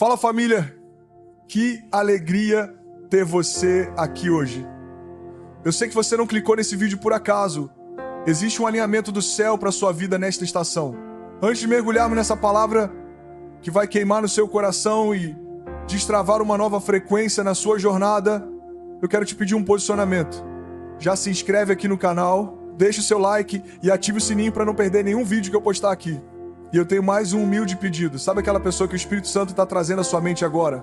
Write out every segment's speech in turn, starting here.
Fala, família, que alegria ter você aqui hoje. Eu sei que você não clicou nesse vídeo por acaso. Existe um alinhamento do céu para sua vida nesta estação. Antes de mergulharmos nessa palavra que vai queimar no seu coração e destravar uma nova frequência na sua jornada, eu quero te pedir um posicionamento. Já se inscreve aqui no canal, deixa o seu like e ative o sininho para não perder nenhum vídeo que eu postar aqui. E eu tenho mais um humilde pedido. Sabe aquela pessoa que o Espírito Santo está trazendo à sua mente agora?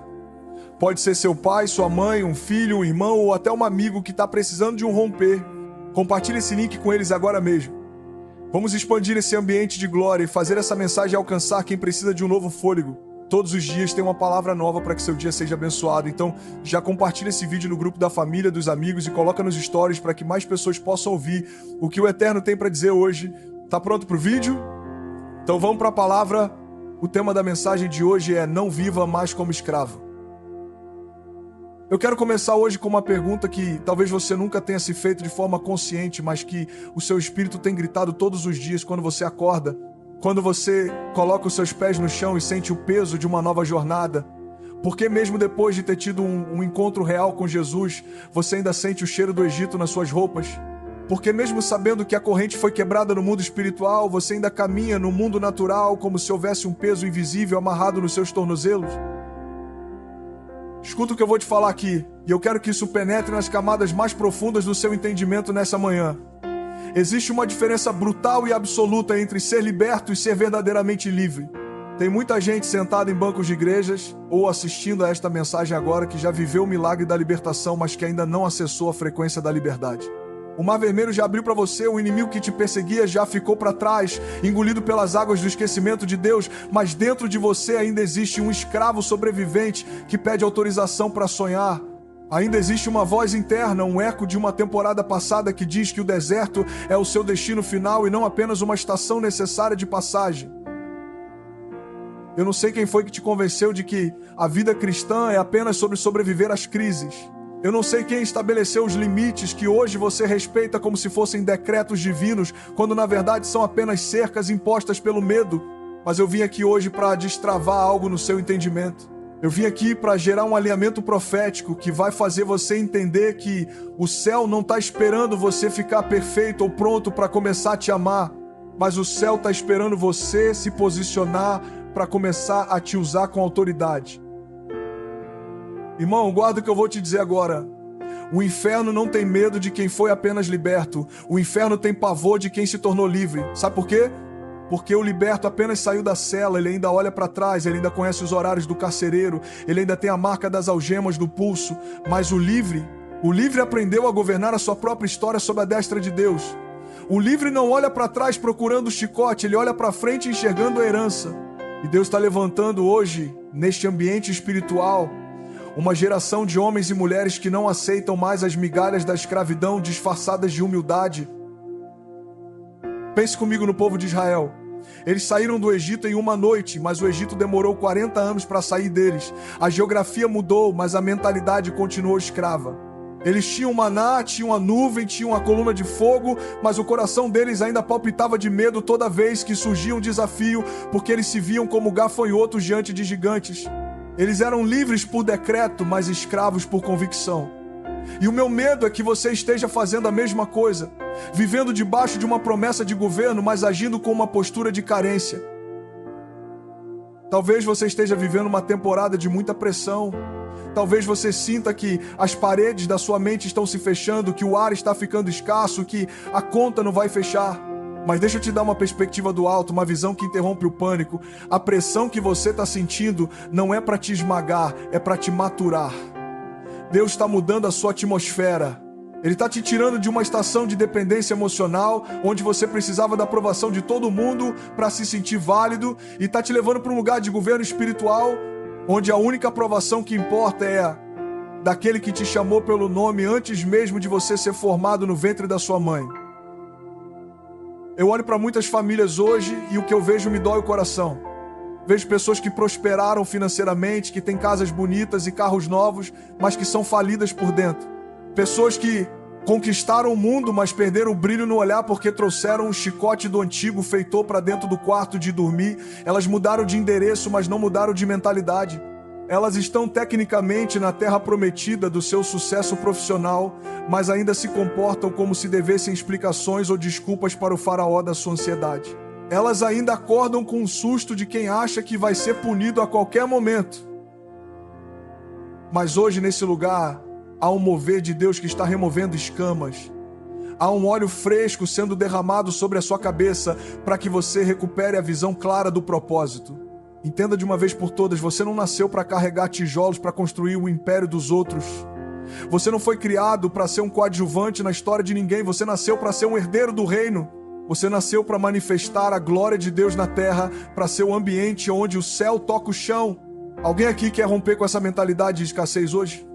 Pode ser seu pai, sua mãe, um filho, um irmão ou até um amigo que está precisando de um romper. Compartilhe esse link com eles agora mesmo. Vamos expandir esse ambiente de glória e fazer essa mensagem alcançar quem precisa de um novo fôlego. Todos os dias tem uma palavra nova para que seu dia seja abençoado. Então, já compartilha esse vídeo no grupo da família, dos amigos e coloca nos stories para que mais pessoas possam ouvir o que o Eterno tem para dizer hoje. Tá pronto para o vídeo? Então vamos para a palavra. O tema da mensagem de hoje é: não viva mais como escravo. Eu quero começar hoje com uma pergunta que talvez você nunca tenha se feito de forma consciente, mas que o seu espírito tem gritado todos os dias quando você acorda, quando você coloca os seus pés no chão e sente o peso de uma nova jornada. Porque mesmo depois de ter tido um encontro real com Jesus, você ainda sente o cheiro do Egito nas suas roupas? Porque mesmo sabendo que a corrente foi quebrada no mundo espiritual, você ainda caminha no mundo natural como se houvesse um peso invisível amarrado nos seus tornozelos? Escuta o que eu vou te falar aqui, e eu quero que isso penetre nas camadas mais profundas do seu entendimento nessa manhã. Existe uma diferença brutal e absoluta entre ser liberto e ser verdadeiramente livre. Tem muita gente sentada em bancos de igrejas ou assistindo a esta mensagem agora que já viveu o milagre da libertação, mas que ainda não acessou a frequência da liberdade. O mar vermelho já abriu para você, o inimigo que te perseguia já ficou para trás, engolido pelas águas do esquecimento de Deus, mas dentro de você ainda existe um escravo sobrevivente que pede autorização para sonhar. Ainda existe uma voz interna, um eco de uma temporada passada que diz que o deserto é o seu destino final e não apenas uma estação necessária de passagem. Eu não sei quem foi que te convenceu de que a vida cristã é apenas sobre sobreviver às crises. Eu não sei quem estabeleceu os limites que hoje você respeita como se fossem decretos divinos, quando na verdade são apenas cercas impostas pelo medo. Mas eu vim aqui hoje para destravar algo no seu entendimento. Eu vim aqui para gerar um alinhamento profético que vai fazer você entender que o céu não está esperando você ficar perfeito ou pronto para começar a te amar, mas o céu está esperando você se posicionar para começar a te usar com autoridade. Irmão, guarda o que eu vou te dizer agora. O inferno não tem medo de quem foi apenas liberto. O inferno tem pavor de quem se tornou livre. Sabe por quê? Porque o liberto apenas saiu da cela, ele ainda olha para trás, ele ainda conhece os horários do carcereiro, ele ainda tem a marca das algemas no pulso. Mas o livre aprendeu a governar a sua própria história sob a destra de Deus. O livre não olha para trás procurando o chicote, ele olha para frente enxergando a herança. E Deus está levantando hoje, neste ambiente espiritual, uma geração de homens e mulheres que não aceitam mais as migalhas da escravidão disfarçadas de humildade. Pense comigo no povo de Israel. Eles saíram do Egito em uma noite, mas o Egito demorou 40 anos para sair deles. A geografia mudou, mas a mentalidade continuou escrava. Eles tinham maná, tinham a nuvem, tinham a coluna de fogo, mas o coração deles ainda palpitava de medo toda vez que surgia um desafio, porque eles se viam como gafanhotos diante de gigantes. Eles eram livres por decreto, mas escravos por convicção. E o meu medo é que você esteja fazendo a mesma coisa, vivendo debaixo de uma promessa de governo, mas agindo com uma postura de carência. Talvez você esteja vivendo uma temporada de muita pressão. Talvez você sinta que as paredes da sua mente estão se fechando, que o ar está ficando escasso, que a conta não vai fechar. Mas deixa eu te dar uma perspectiva do alto, uma visão que interrompe o pânico. A pressão que você está sentindo não é para te esmagar, é para te maturar. Deus está mudando a sua atmosfera. Ele está te tirando de uma estação de dependência emocional, onde você precisava da aprovação de todo mundo para se sentir válido, e está te levando para um lugar de governo espiritual, onde a única aprovação que importa é a daquele que te chamou pelo nome antes mesmo de você ser formado no ventre da sua mãe. Eu olho para muitas famílias hoje e o que eu vejo me dói o coração. Vejo pessoas que prosperaram financeiramente, que têm casas bonitas e carros novos, mas que são falidas por dentro. Pessoas que conquistaram o mundo, mas perderam o brilho no olhar porque trouxeram um chicote do antigo feitor para dentro do quarto de dormir. Elas mudaram de endereço, mas não mudaram de mentalidade. Elas estão tecnicamente na terra prometida do seu sucesso profissional, mas ainda se comportam como se devessem explicações ou desculpas para o faraó da sua ansiedade. Elas ainda acordam com o susto de quem acha que vai ser punido a qualquer momento. Mas hoje, nesse lugar, há um mover de Deus que está removendo escamas. Há um óleo fresco sendo derramado sobre a sua cabeça para que você recupere a visão clara do propósito. Entenda de uma vez por todas, você não nasceu para carregar tijolos para construir o império dos outros. Você não foi criado para ser um coadjuvante na história de ninguém, você nasceu para ser um herdeiro do reino. Você nasceu para manifestar a glória de Deus na terra, para ser o ambiente onde o céu toca o chão. Alguém aqui quer romper com essa mentalidade de escassez hoje?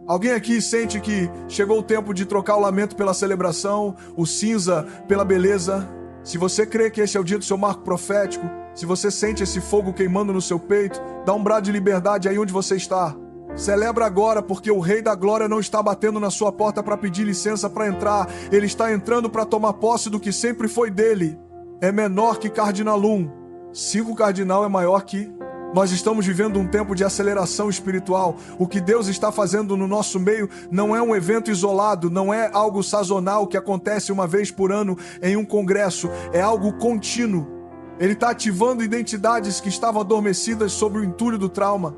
Alguém aqui sente que chegou o tempo de trocar o lamento pela celebração, o cinza pela beleza? Se você crê que esse é o dia do seu marco profético, se você sente esse fogo queimando no seu peito, dá um brado de liberdade aí onde você está. Celebra agora, porque o Rei da Glória não está batendo na sua porta para pedir licença para entrar. Ele está entrando para tomar posse do que sempre foi dele. É menor que Cardinalum. 5 cardinal é maior que... Nós estamos vivendo um tempo de aceleração espiritual. O que Deus está fazendo no nosso meio não é um evento isolado, não é algo sazonal que acontece uma vez por ano em um congresso. É algo contínuo. Ele está ativando identidades que estavam adormecidas sob o entulho do trauma.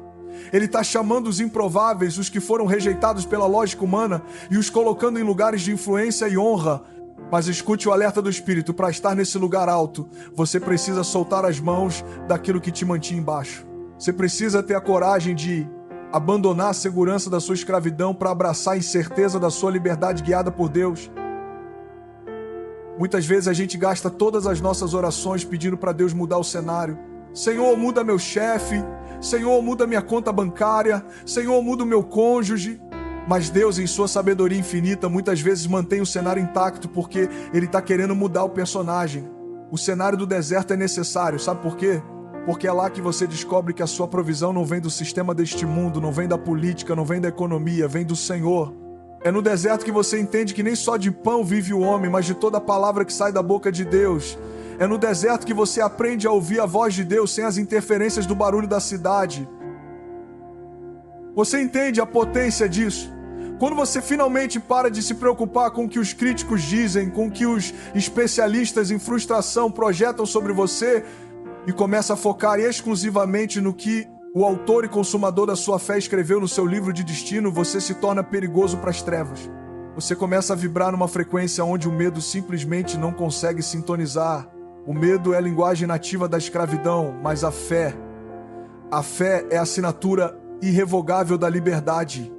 Ele está chamando os improváveis, os que foram rejeitados pela lógica humana, e os colocando em lugares de influência e honra. Mas escute o alerta do Espírito: para estar nesse lugar alto, você precisa soltar as mãos daquilo que te mantinha embaixo. Você precisa ter a coragem de abandonar a segurança da sua escravidão para abraçar a incerteza da sua liberdade guiada por Deus. Muitas vezes a gente gasta todas as nossas orações pedindo para Deus mudar o cenário. Senhor, muda meu chefe. Senhor, muda minha conta bancária. Senhor, muda o meu cônjuge. Mas Deus, em sua sabedoria infinita, muitas vezes mantém o cenário intacto porque Ele está querendo mudar o personagem. O cenário do deserto é necessário, sabe por quê? Porque é lá que você descobre que a sua provisão não vem do sistema deste mundo, não vem da política, não vem da economia, vem do Senhor. É no deserto que você entende que nem só de pão vive o homem, mas de toda a palavra que sai da boca de Deus. É no deserto que você aprende a ouvir a voz de Deus sem as interferências do barulho da cidade. Você entende a potência disso? Quando você finalmente para de se preocupar com o que os críticos dizem, com o que os especialistas em frustração projetam sobre você, e começa a focar exclusivamente no que o autor e consumador da sua fé escreveu no seu livro de destino, você se torna perigoso para as trevas. Você começa a vibrar numa frequência onde o medo simplesmente não consegue sintonizar. O medo é a linguagem nativa da escravidão, mas a fé é a assinatura irrevogável da liberdade.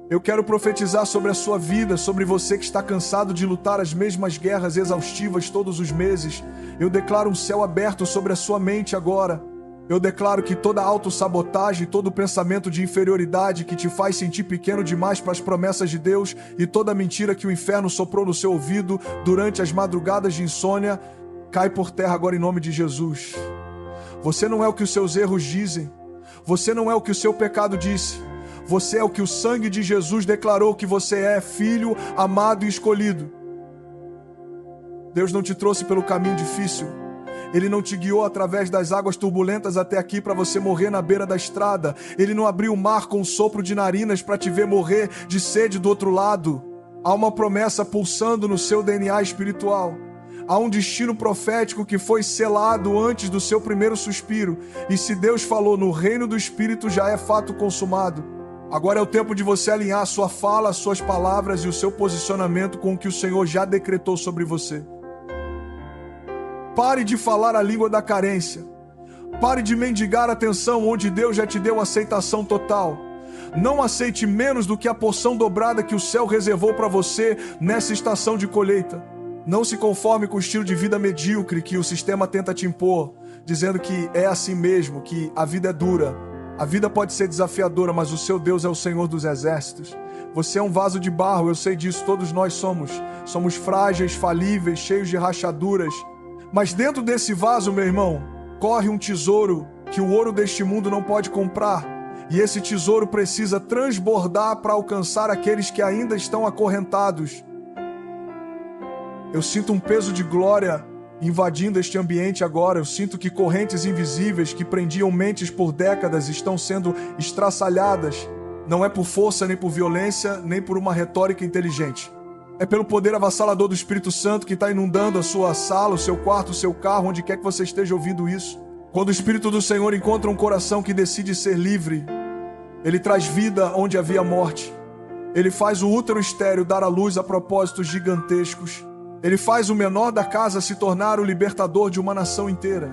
Eu quero profetizar sobre a sua vida, sobre você que está cansado de lutar as mesmas guerras exaustivas todos os meses. Eu declaro um céu aberto sobre a sua mente agora. Eu declaro que toda autossabotagem, todo pensamento de inferioridade que te faz sentir pequeno demais para as promessas de Deus e toda mentira que o inferno soprou no seu ouvido durante as madrugadas de insônia, cai por terra agora em nome de Jesus. Você não é o que os seus erros dizem. Você não é o que o seu pecado disse. Você é o que o sangue de Jesus declarou que você é, filho amado e escolhido. Deus não te trouxe pelo caminho difícil. Ele não te guiou através das águas turbulentas até aqui para você morrer na beira da estrada. Ele não abriu o mar com um sopro de narinas para te ver morrer de sede do outro lado. Há uma promessa pulsando no seu DNA espiritual. Há um destino profético que foi selado antes do seu primeiro suspiro. E se Deus falou no reino do Espírito, já é fato consumado. Agora é o tempo de você alinhar a sua fala, as suas palavras e o seu posicionamento com o que o Senhor já decretou sobre você. Pare de falar a língua da carência. Pare de mendigar atenção onde Deus já te deu aceitação total. Não aceite menos do que a porção dobrada que o céu reservou para você nessa estação de colheita. Não se conforme com o estilo de vida medíocre que o sistema tenta te impor, dizendo que é assim mesmo, que a vida é dura. A vida pode ser desafiadora, mas o seu Deus é o Senhor dos exércitos. Você é um vaso de barro, eu sei disso, todos nós somos. Somos frágeis, falíveis, cheios de rachaduras. Mas dentro desse vaso, meu irmão, corre um tesouro que o ouro deste mundo não pode comprar. E esse tesouro precisa transbordar para alcançar aqueles que ainda estão acorrentados. Eu sinto um peso de glória invadindo este ambiente agora. Eu sinto que correntes invisíveis que prendiam mentes por décadas estão sendo estraçalhadas. Não é por força, nem por violência, nem por uma retórica inteligente. É pelo poder avassalador do Espírito Santo que está inundando a sua sala, o seu quarto, o seu carro, onde quer que você esteja ouvindo isso. Quando o Espírito do Senhor encontra um coração que decide ser livre, ele traz vida onde havia morte. Ele faz o útero estéril dar à luz a propósitos gigantescos. Ele faz o menor da casa se tornar o libertador de uma nação inteira.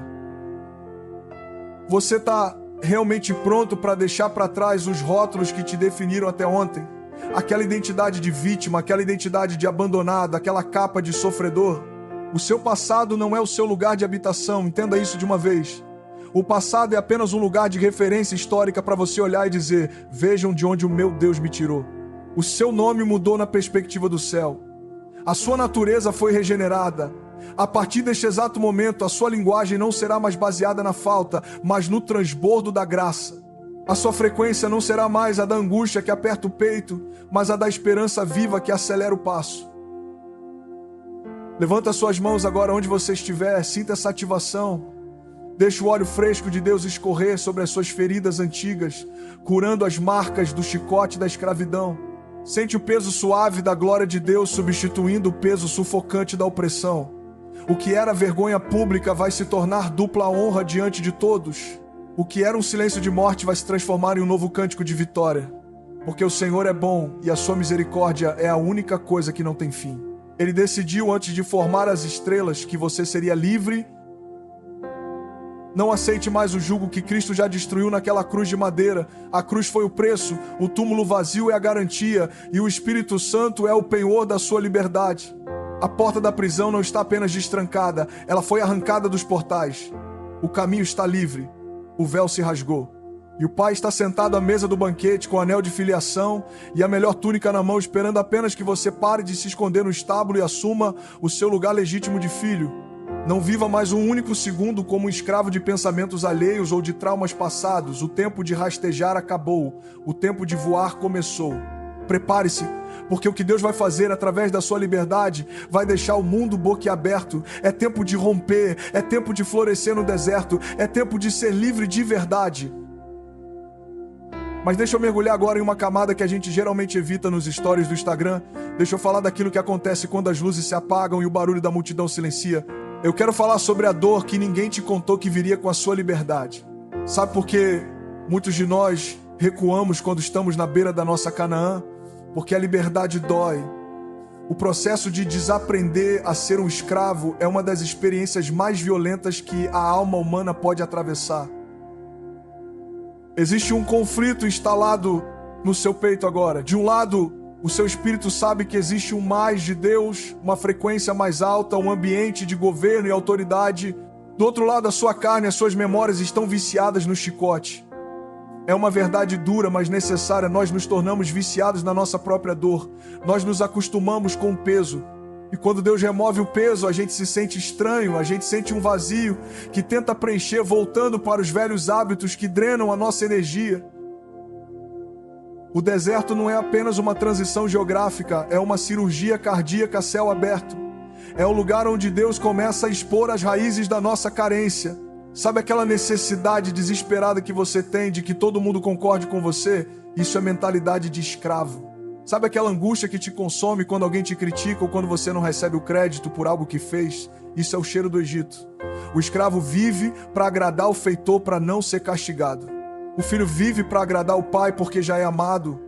Você está realmente pronto para deixar para trás os rótulos que te definiram até ontem? Aquela identidade de vítima, aquela identidade de abandonado, aquela capa de sofredor? O seu passado não é o seu lugar de habitação, entenda isso de uma vez. O passado é apenas um lugar de referência histórica para você olhar e dizer: vejam de onde o meu Deus me tirou. O seu nome mudou na perspectiva do céu. A sua natureza foi regenerada. A partir deste exato momento, a sua linguagem não será mais baseada na falta, mas no transbordo da graça. A sua frequência não será mais a da angústia que aperta o peito, mas a da esperança viva que acelera o passo. Levanta suas mãos agora onde você estiver, sinta essa ativação. Deixe o óleo fresco de Deus escorrer sobre as suas feridas antigas, curando as marcas do chicote da escravidão. Sente o peso suave da glória de Deus substituindo o peso sufocante da opressão. O que era vergonha pública vai se tornar dupla honra diante de todos. O que era um silêncio de morte vai se transformar em um novo cântico de vitória. Porque o Senhor é bom e a sua misericórdia é a única coisa que não tem fim. Ele decidiu antes de formar as estrelas que você seria livre. Não aceite mais o jugo que Cristo já destruiu naquela cruz de madeira. A cruz foi o preço, o túmulo vazio é a garantia e o Espírito Santo é o penhor da sua liberdade. A porta da prisão não está apenas destrancada, ela foi arrancada dos portais. O caminho está livre, o véu se rasgou. E o Pai está sentado à mesa do banquete com o anel de filiação e a melhor túnica na mão, esperando apenas que você pare de se esconder no estábulo e assuma o seu lugar legítimo de filho. Não viva mais um único segundo como um escravo de pensamentos alheios ou de traumas passados. O tempo de rastejar acabou. O tempo de voar começou. Prepare-se, porque o que Deus vai fazer através da sua liberdade vai deixar o mundo boquiaberto. É tempo de romper, é tempo de florescer no deserto, é tempo de ser livre de verdade. Mas deixa eu mergulhar agora em uma camada que a gente geralmente evita nos stories do Instagram. Deixa eu falar daquilo que acontece quando as luzes se apagam e o barulho da multidão silencia. Eu quero falar sobre a dor que ninguém te contou que viria com a sua liberdade. Sabe por que muitos de nós recuamos quando estamos na beira da nossa Canaã? Porque a liberdade dói. O processo de desaprender a ser um escravo é uma das experiências mais violentas que a alma humana pode atravessar. Existe um conflito instalado no seu peito agora. De um lado, o seu espírito sabe que existe um mais de Deus, uma frequência mais alta, um ambiente de governo e autoridade. Do outro lado, a sua carne e as suas memórias estão viciadas no chicote. É uma verdade dura, mas necessária. Nós nos tornamos viciados na nossa própria dor. Nós nos acostumamos com o peso. E quando Deus remove o peso, a gente se sente estranho, a gente sente um vazio que tenta preencher voltando para os velhos hábitos que drenam a nossa energia. O deserto não é apenas uma transição geográfica, é uma cirurgia cardíaca a céu aberto. É o lugar onde Deus começa a expor as raízes da nossa carência. Sabe aquela necessidade desesperada que você tem de que todo mundo concorde com você? Isso é mentalidade de escravo. Sabe aquela angústia que te consome quando alguém te critica ou quando você não recebe o crédito por algo que fez? Isso é o cheiro do Egito. O escravo vive para agradar o feitor para não ser castigado. O filho vive para agradar o pai porque já é amado.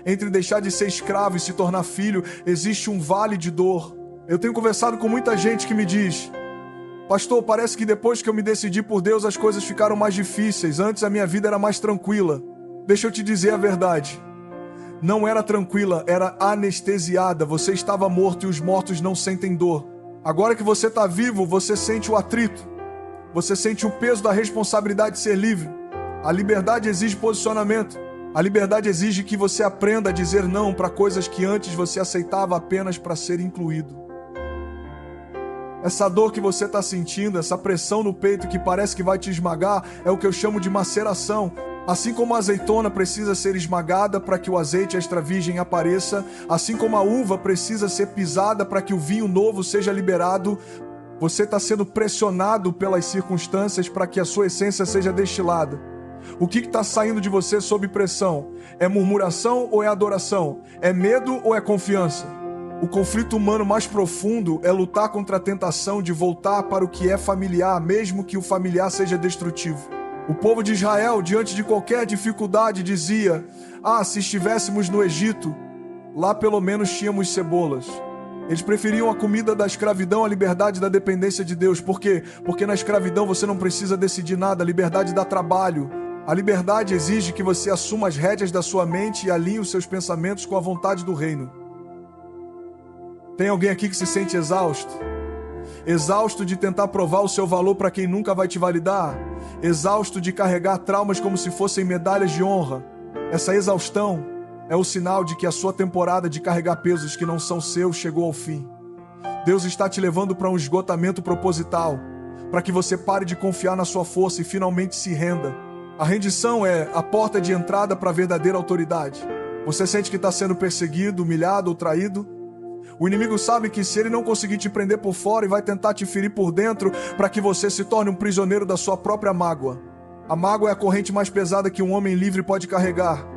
Entre deixar de ser escravo e se tornar filho, existe um vale de dor. Eu tenho conversado com muita gente que me diz: pastor, parece que depois que eu me decidi por Deus as coisas ficaram mais difíceis. Antes a minha vida era mais tranquila. Deixa eu te dizer a verdade. Não era tranquila, era anestesiada. Você estava morto e os mortos não sentem dor. Agora que você está vivo, você sente o atrito. Você sente o peso da responsabilidade de ser livre. A liberdade exige posicionamento. A liberdade exige que você aprenda a dizer não para coisas que antes você aceitava apenas para ser incluído. Essa dor que você está sentindo, essa pressão no peito que parece que vai te esmagar, é o que eu chamo de maceração. Assim como a azeitona precisa ser esmagada para que o azeite extra virgem apareça, assim como a uva precisa ser pisada para que o vinho novo seja liberado, Você está sendo pressionado pelas circunstâncias para que a sua essência seja destilada. O que está saindo de você sob pressão? É murmuração ou é adoração? É medo ou é confiança? O conflito humano mais profundo é lutar contra a tentação de voltar para o que é familiar, mesmo que o familiar seja destrutivo. O povo de Israel, diante de qualquer dificuldade, dizia: se estivéssemos no Egito, lá pelo menos tínhamos cebolas. Eles preferiam a comida da escravidão à liberdade da dependência de Deus. Por quê? Porque na escravidão você não precisa decidir nada, a liberdade dá trabalho. A liberdade exige que você assuma as rédeas da sua mente e alinhe os seus pensamentos com a vontade do reino. Tem alguém aqui que se sente exausto? Exausto de tentar provar o seu valor para quem nunca vai te validar? Exausto de carregar traumas como se fossem medalhas de honra? Essa exaustão é o sinal de que a sua temporada de carregar pesos que não são seus chegou ao fim. Deus está te levando para um esgotamento proposital, para que você pare de confiar na sua força e finalmente se renda. A rendição é a porta de entrada para a verdadeira autoridade. Você sente que está sendo perseguido, humilhado ou traído? O inimigo sabe que se ele não conseguir te prender por fora, ele vai tentar te ferir por dentro para que você se torne um prisioneiro da sua própria mágoa. A mágoa é a corrente mais pesada que um homem livre pode carregar.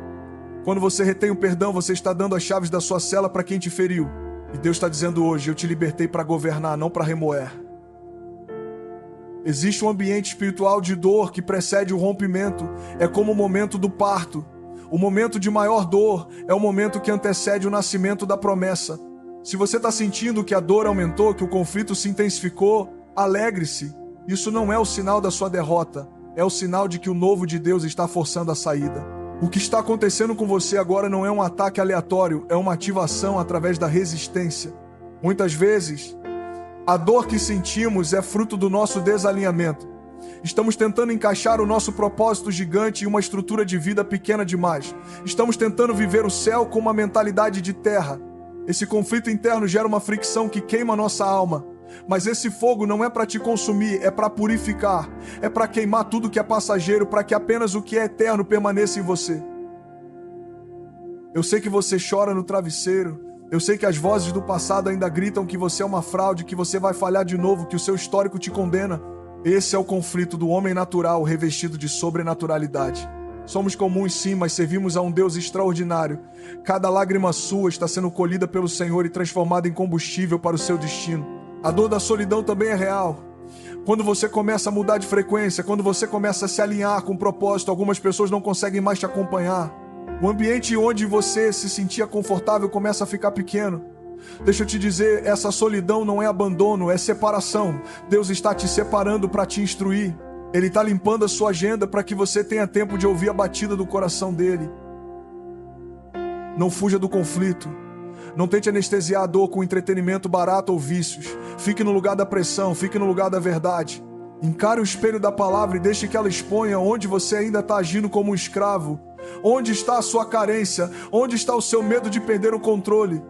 Quando você retém o perdão, você está dando as chaves da sua cela para quem te feriu. E Deus está dizendo hoje: eu te libertei para governar, não para remoer. Existe um ambiente espiritual de dor que precede o rompimento. É como o momento do parto. O momento de maior dor é o momento que antecede o nascimento da promessa. Se você está sentindo que a dor aumentou, que o conflito se intensificou, alegre-se. Isso não é o sinal da sua derrota. É o sinal de que o novo de Deus está forçando a saída. O que está acontecendo com você agora não é um ataque aleatório, é uma ativação através da resistência. Muitas vezes, a dor que sentimos é fruto do nosso desalinhamento. Estamos tentando encaixar o nosso propósito gigante em uma estrutura de vida pequena demais. Estamos tentando viver o céu com uma mentalidade de terra. Esse conflito interno gera uma fricção que queima a nossa alma. Mas esse fogo não é para te consumir, é para purificar. É para queimar tudo que é passageiro, para que apenas o que é eterno permaneça em você. Eu sei que você chora no travesseiro. Eu sei que as vozes do passado ainda gritam que você é uma fraude, que você vai falhar de novo, que o seu histórico te condena. Esse é o conflito do homem natural revestido de sobrenaturalidade. Somos comuns sim, mas servimos a um Deus extraordinário. Cada lágrima sua está sendo colhida pelo Senhor e transformada em combustível para o seu destino. A dor da solidão também é real. Quando você começa a mudar de frequência, quando você começa a se alinhar com o propósito, algumas pessoas não conseguem mais te acompanhar. O ambiente onde você se sentia confortável começa a ficar pequeno. Deixa eu te dizer, essa solidão não é abandono, é separação. Deus está te separando para te instruir. Ele está limpando a sua agenda para que você tenha tempo de ouvir a batida do coração dele. Não fuja do conflito. Não tente anestesiar a dor com entretenimento barato ou vícios. Fique no lugar da pressão, fique no lugar da verdade. Encare o espelho da palavra e deixe que ela exponha onde você ainda está agindo como um escravo. Onde está a sua carência? Onde está o seu medo de perder o controle?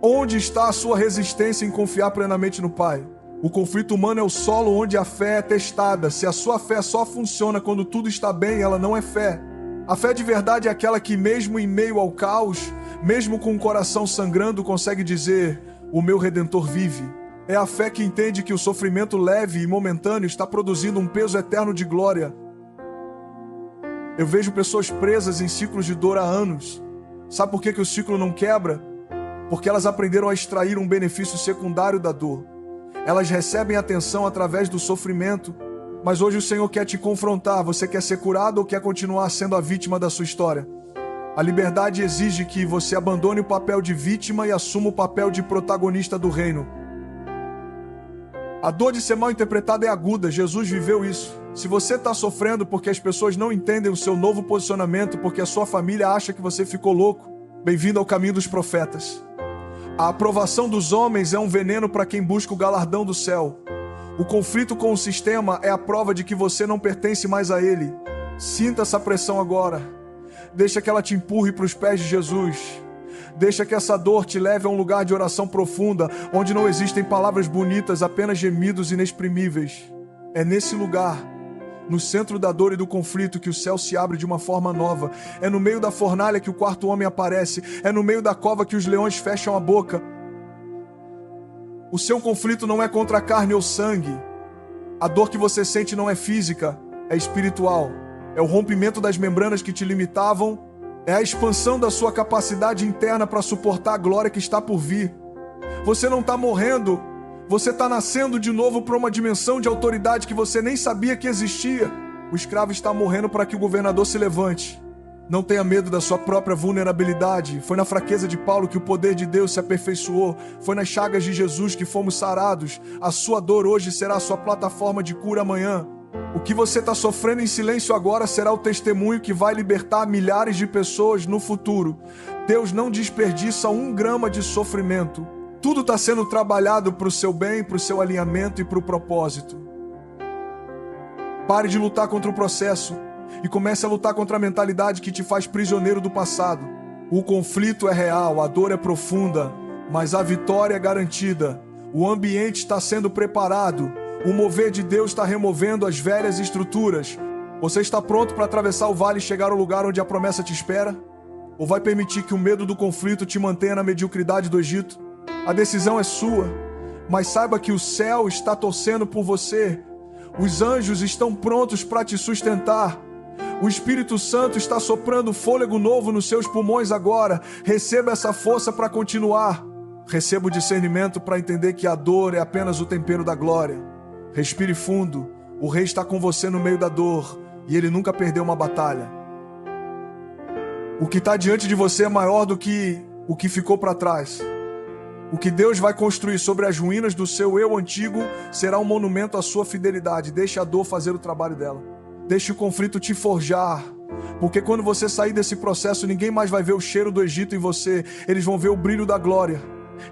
Onde está a sua resistência em confiar plenamente no Pai? O conflito humano é o solo onde a fé é testada. Se a sua fé só funciona quando tudo está bem, ela não é fé. A fé de verdade é aquela que, mesmo em meio ao caos, mesmo com o coração sangrando, consegue dizer: o meu Redentor vive. É a fé que entende que o sofrimento leve e momentâneo está produzindo um peso eterno de glória. Eu vejo pessoas presas em ciclos de dor há anos. Sabe por que o ciclo não quebra? Porque elas aprenderam a extrair um benefício secundário da dor. Elas recebem atenção através do sofrimento, mas hoje o Senhor quer te confrontar. Você quer ser curado ou quer continuar sendo a vítima da sua história? A liberdade exige que você abandone o papel de vítima e assuma o papel de protagonista do reino. A dor de ser mal interpretada é aguda. Jesus viveu isso. Se você está sofrendo porque as pessoas não entendem o seu novo posicionamento, porque a sua família acha que você ficou louco, bem-vindo ao caminho dos profetas. A aprovação dos homens é um veneno para quem busca o galardão do céu. O conflito com o sistema é a prova de que você não pertence mais a ele. Sinta essa pressão agora. Deixa que ela te empurre para os pés de Jesus. Deixa que essa dor te leve a um lugar de oração profunda, onde não existem palavras bonitas, apenas gemidos inexprimíveis. É nesse lugar, no centro da dor e do conflito, que o céu se abre de uma forma nova. É no meio da fornalha que o quarto homem aparece. É no meio da cova que os leões fecham a boca. O seu conflito não é contra a carne ou sangue. A dor que você sente não é física, é espiritual. É o rompimento das membranas que te limitavam, é a expansão da sua capacidade interna para suportar a glória que está por vir. Você não está morrendo, você está nascendo de novo para uma dimensão de autoridade que você nem sabia que existia. O escravo está morrendo para que o governador se levante. Não tenha medo da sua própria vulnerabilidade. Foi na fraqueza de Paulo que o poder de Deus se aperfeiçoou. Foi nas chagas de Jesus que fomos sarados. A sua dor hoje será a sua plataforma de cura amanhã. O que você está sofrendo em silêncio agora será o testemunho que vai libertar milhares de pessoas no futuro. Deus não desperdiça 1 grama de sofrimento. Tudo está sendo trabalhado para o seu bem, para o seu alinhamento e para o propósito. Pare de lutar contra o processo e comece a lutar contra a mentalidade que te faz prisioneiro do passado. O conflito é real, a dor é profunda, mas a vitória é garantida. O ambiente está sendo preparado. O mover de Deus está removendo as velhas estruturas. Você está pronto para atravessar o vale e chegar ao lugar onde a promessa te espera? Ou vai permitir que o medo do conflito te mantenha na mediocridade do Egito? A decisão é sua, mas saiba que o céu está torcendo por você. Os anjos estão prontos para te sustentar. O Espírito Santo está soprando fôlego novo nos seus pulmões agora. Receba essa força para continuar. Receba o discernimento para entender que a dor é apenas o tempero da glória. Respire fundo. O Rei está com você no meio da dor e ele nunca perdeu uma batalha. O que está diante de você é maior do que o que ficou para trás. O que Deus vai construir sobre as ruínas do seu eu antigo será um monumento à sua fidelidade. Deixe a dor fazer o trabalho dela. Deixe o conflito te forjar. Porque quando você sair desse processo, ninguém mais vai ver o cheiro do Egito em você. Eles vão ver o brilho da glória.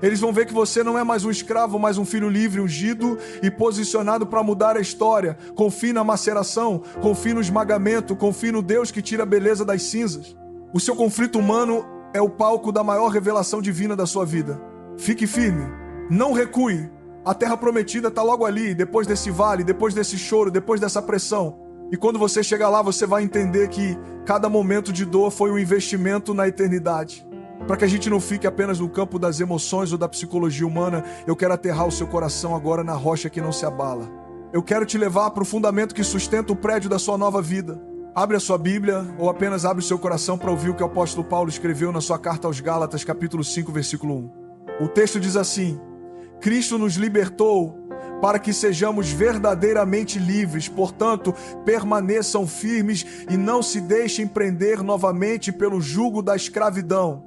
Eles vão ver que você não é mais um escravo, mas um filho livre, ungido e posicionado para mudar a história. Confie na maceração, confie no esmagamento, confie no Deus que tira a beleza das cinzas. O seu conflito humano é o palco da maior revelação divina da sua vida. Fique firme, não recue. A terra prometida está logo ali, depois desse vale, depois desse choro, depois dessa pressão. E quando você chegar lá, você vai entender que cada momento de dor foi um investimento na eternidade. Para que a gente não fique apenas no campo das emoções ou da psicologia humana, eu quero aterrar o seu coração agora na rocha que não se abala. Eu quero te levar para o fundamento que sustenta o prédio da sua nova vida. Abre a sua Bíblia ou apenas abre o seu coração para ouvir o que o apóstolo Paulo escreveu na sua carta aos Gálatas, capítulo 5, versículo 1. O texto diz assim: Cristo nos libertou para que sejamos verdadeiramente livres. Portanto, permaneçam firmes e não se deixem prender novamente pelo jugo da escravidão.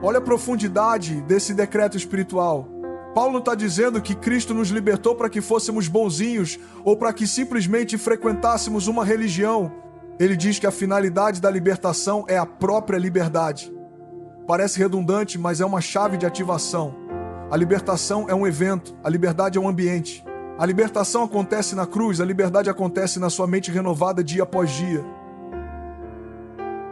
Olha a profundidade desse decreto espiritual. Paulo não está dizendo que Cristo nos libertou para que fôssemos bonzinhos ou para que simplesmente frequentássemos uma religião. Ele diz que a finalidade da libertação é a própria liberdade. Parece redundante, mas é uma chave de ativação. A libertação é um evento, a liberdade é um ambiente. A libertação acontece na cruz, a liberdade acontece na sua mente renovada dia após dia.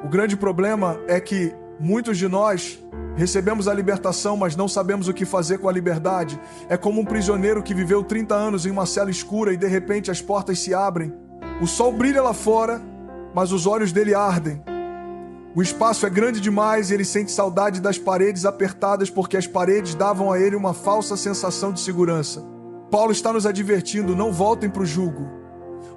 O grande problema é que muitos de nós recebemos a libertação, mas não sabemos o que fazer com a liberdade. É como um prisioneiro que viveu 30 anos em uma cela escura e de repente as portas se abrem. O sol brilha lá fora, mas os olhos dele ardem. O espaço é grande demais e ele sente saudade das paredes apertadas porque as paredes davam a ele uma falsa sensação de segurança. Paulo está nos advertindo, não voltem para o jugo.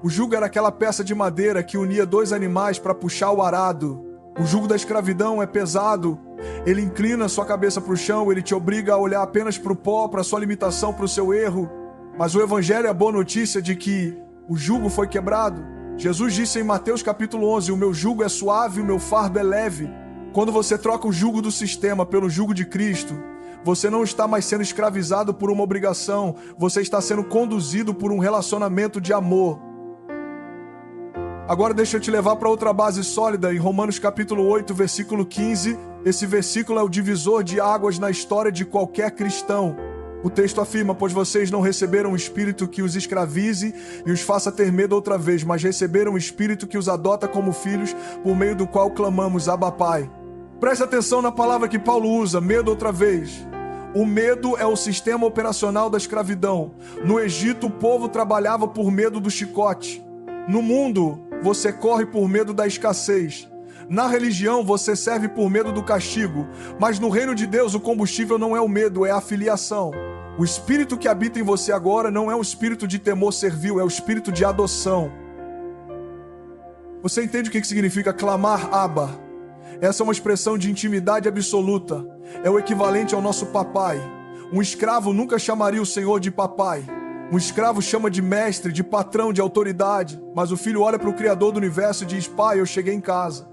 O jugo era aquela peça de madeira que unia 2 animais para puxar o arado. O jugo da escravidão é pesado, ele inclina sua cabeça para o chão, ele te obriga a olhar apenas para o pó, para a sua limitação, para o seu erro. Mas o evangelho é a boa notícia de que o jugo foi quebrado. Jesus disse em Mateus capítulo 11, o meu jugo é suave, o meu fardo é leve. Quando você troca o jugo do sistema pelo jugo de Cristo, você não está mais sendo escravizado por uma obrigação, você está sendo conduzido por um relacionamento de amor. Agora deixa eu te levar para outra base sólida, em Romanos capítulo 8, versículo 15. Esse versículo é o divisor de águas na história de qualquer cristão. O texto afirma, pois vocês não receberam um espírito que os escravize e os faça ter medo outra vez, mas receberam um espírito que os adota como filhos, por meio do qual clamamos, Abba, Pai. Preste atenção na palavra que Paulo usa, medo outra vez. O medo é o sistema operacional da escravidão. No Egito, o povo trabalhava por medo do chicote. No mundo, você corre por medo da escassez. Na religião, você serve por medo do castigo, mas no reino de Deus o combustível não é o medo, é a filiação. O espírito que habita em você agora não é um espírito de temor servil, é o espírito de adoção. Você entende o que significa clamar Abba? Essa é uma expressão de intimidade absoluta. É o equivalente ao nosso papai. Um escravo nunca chamaria o Senhor de papai. Um escravo chama de mestre, de patrão, de autoridade. Mas o filho olha para o Criador do universo e diz: Pai, eu cheguei em casa.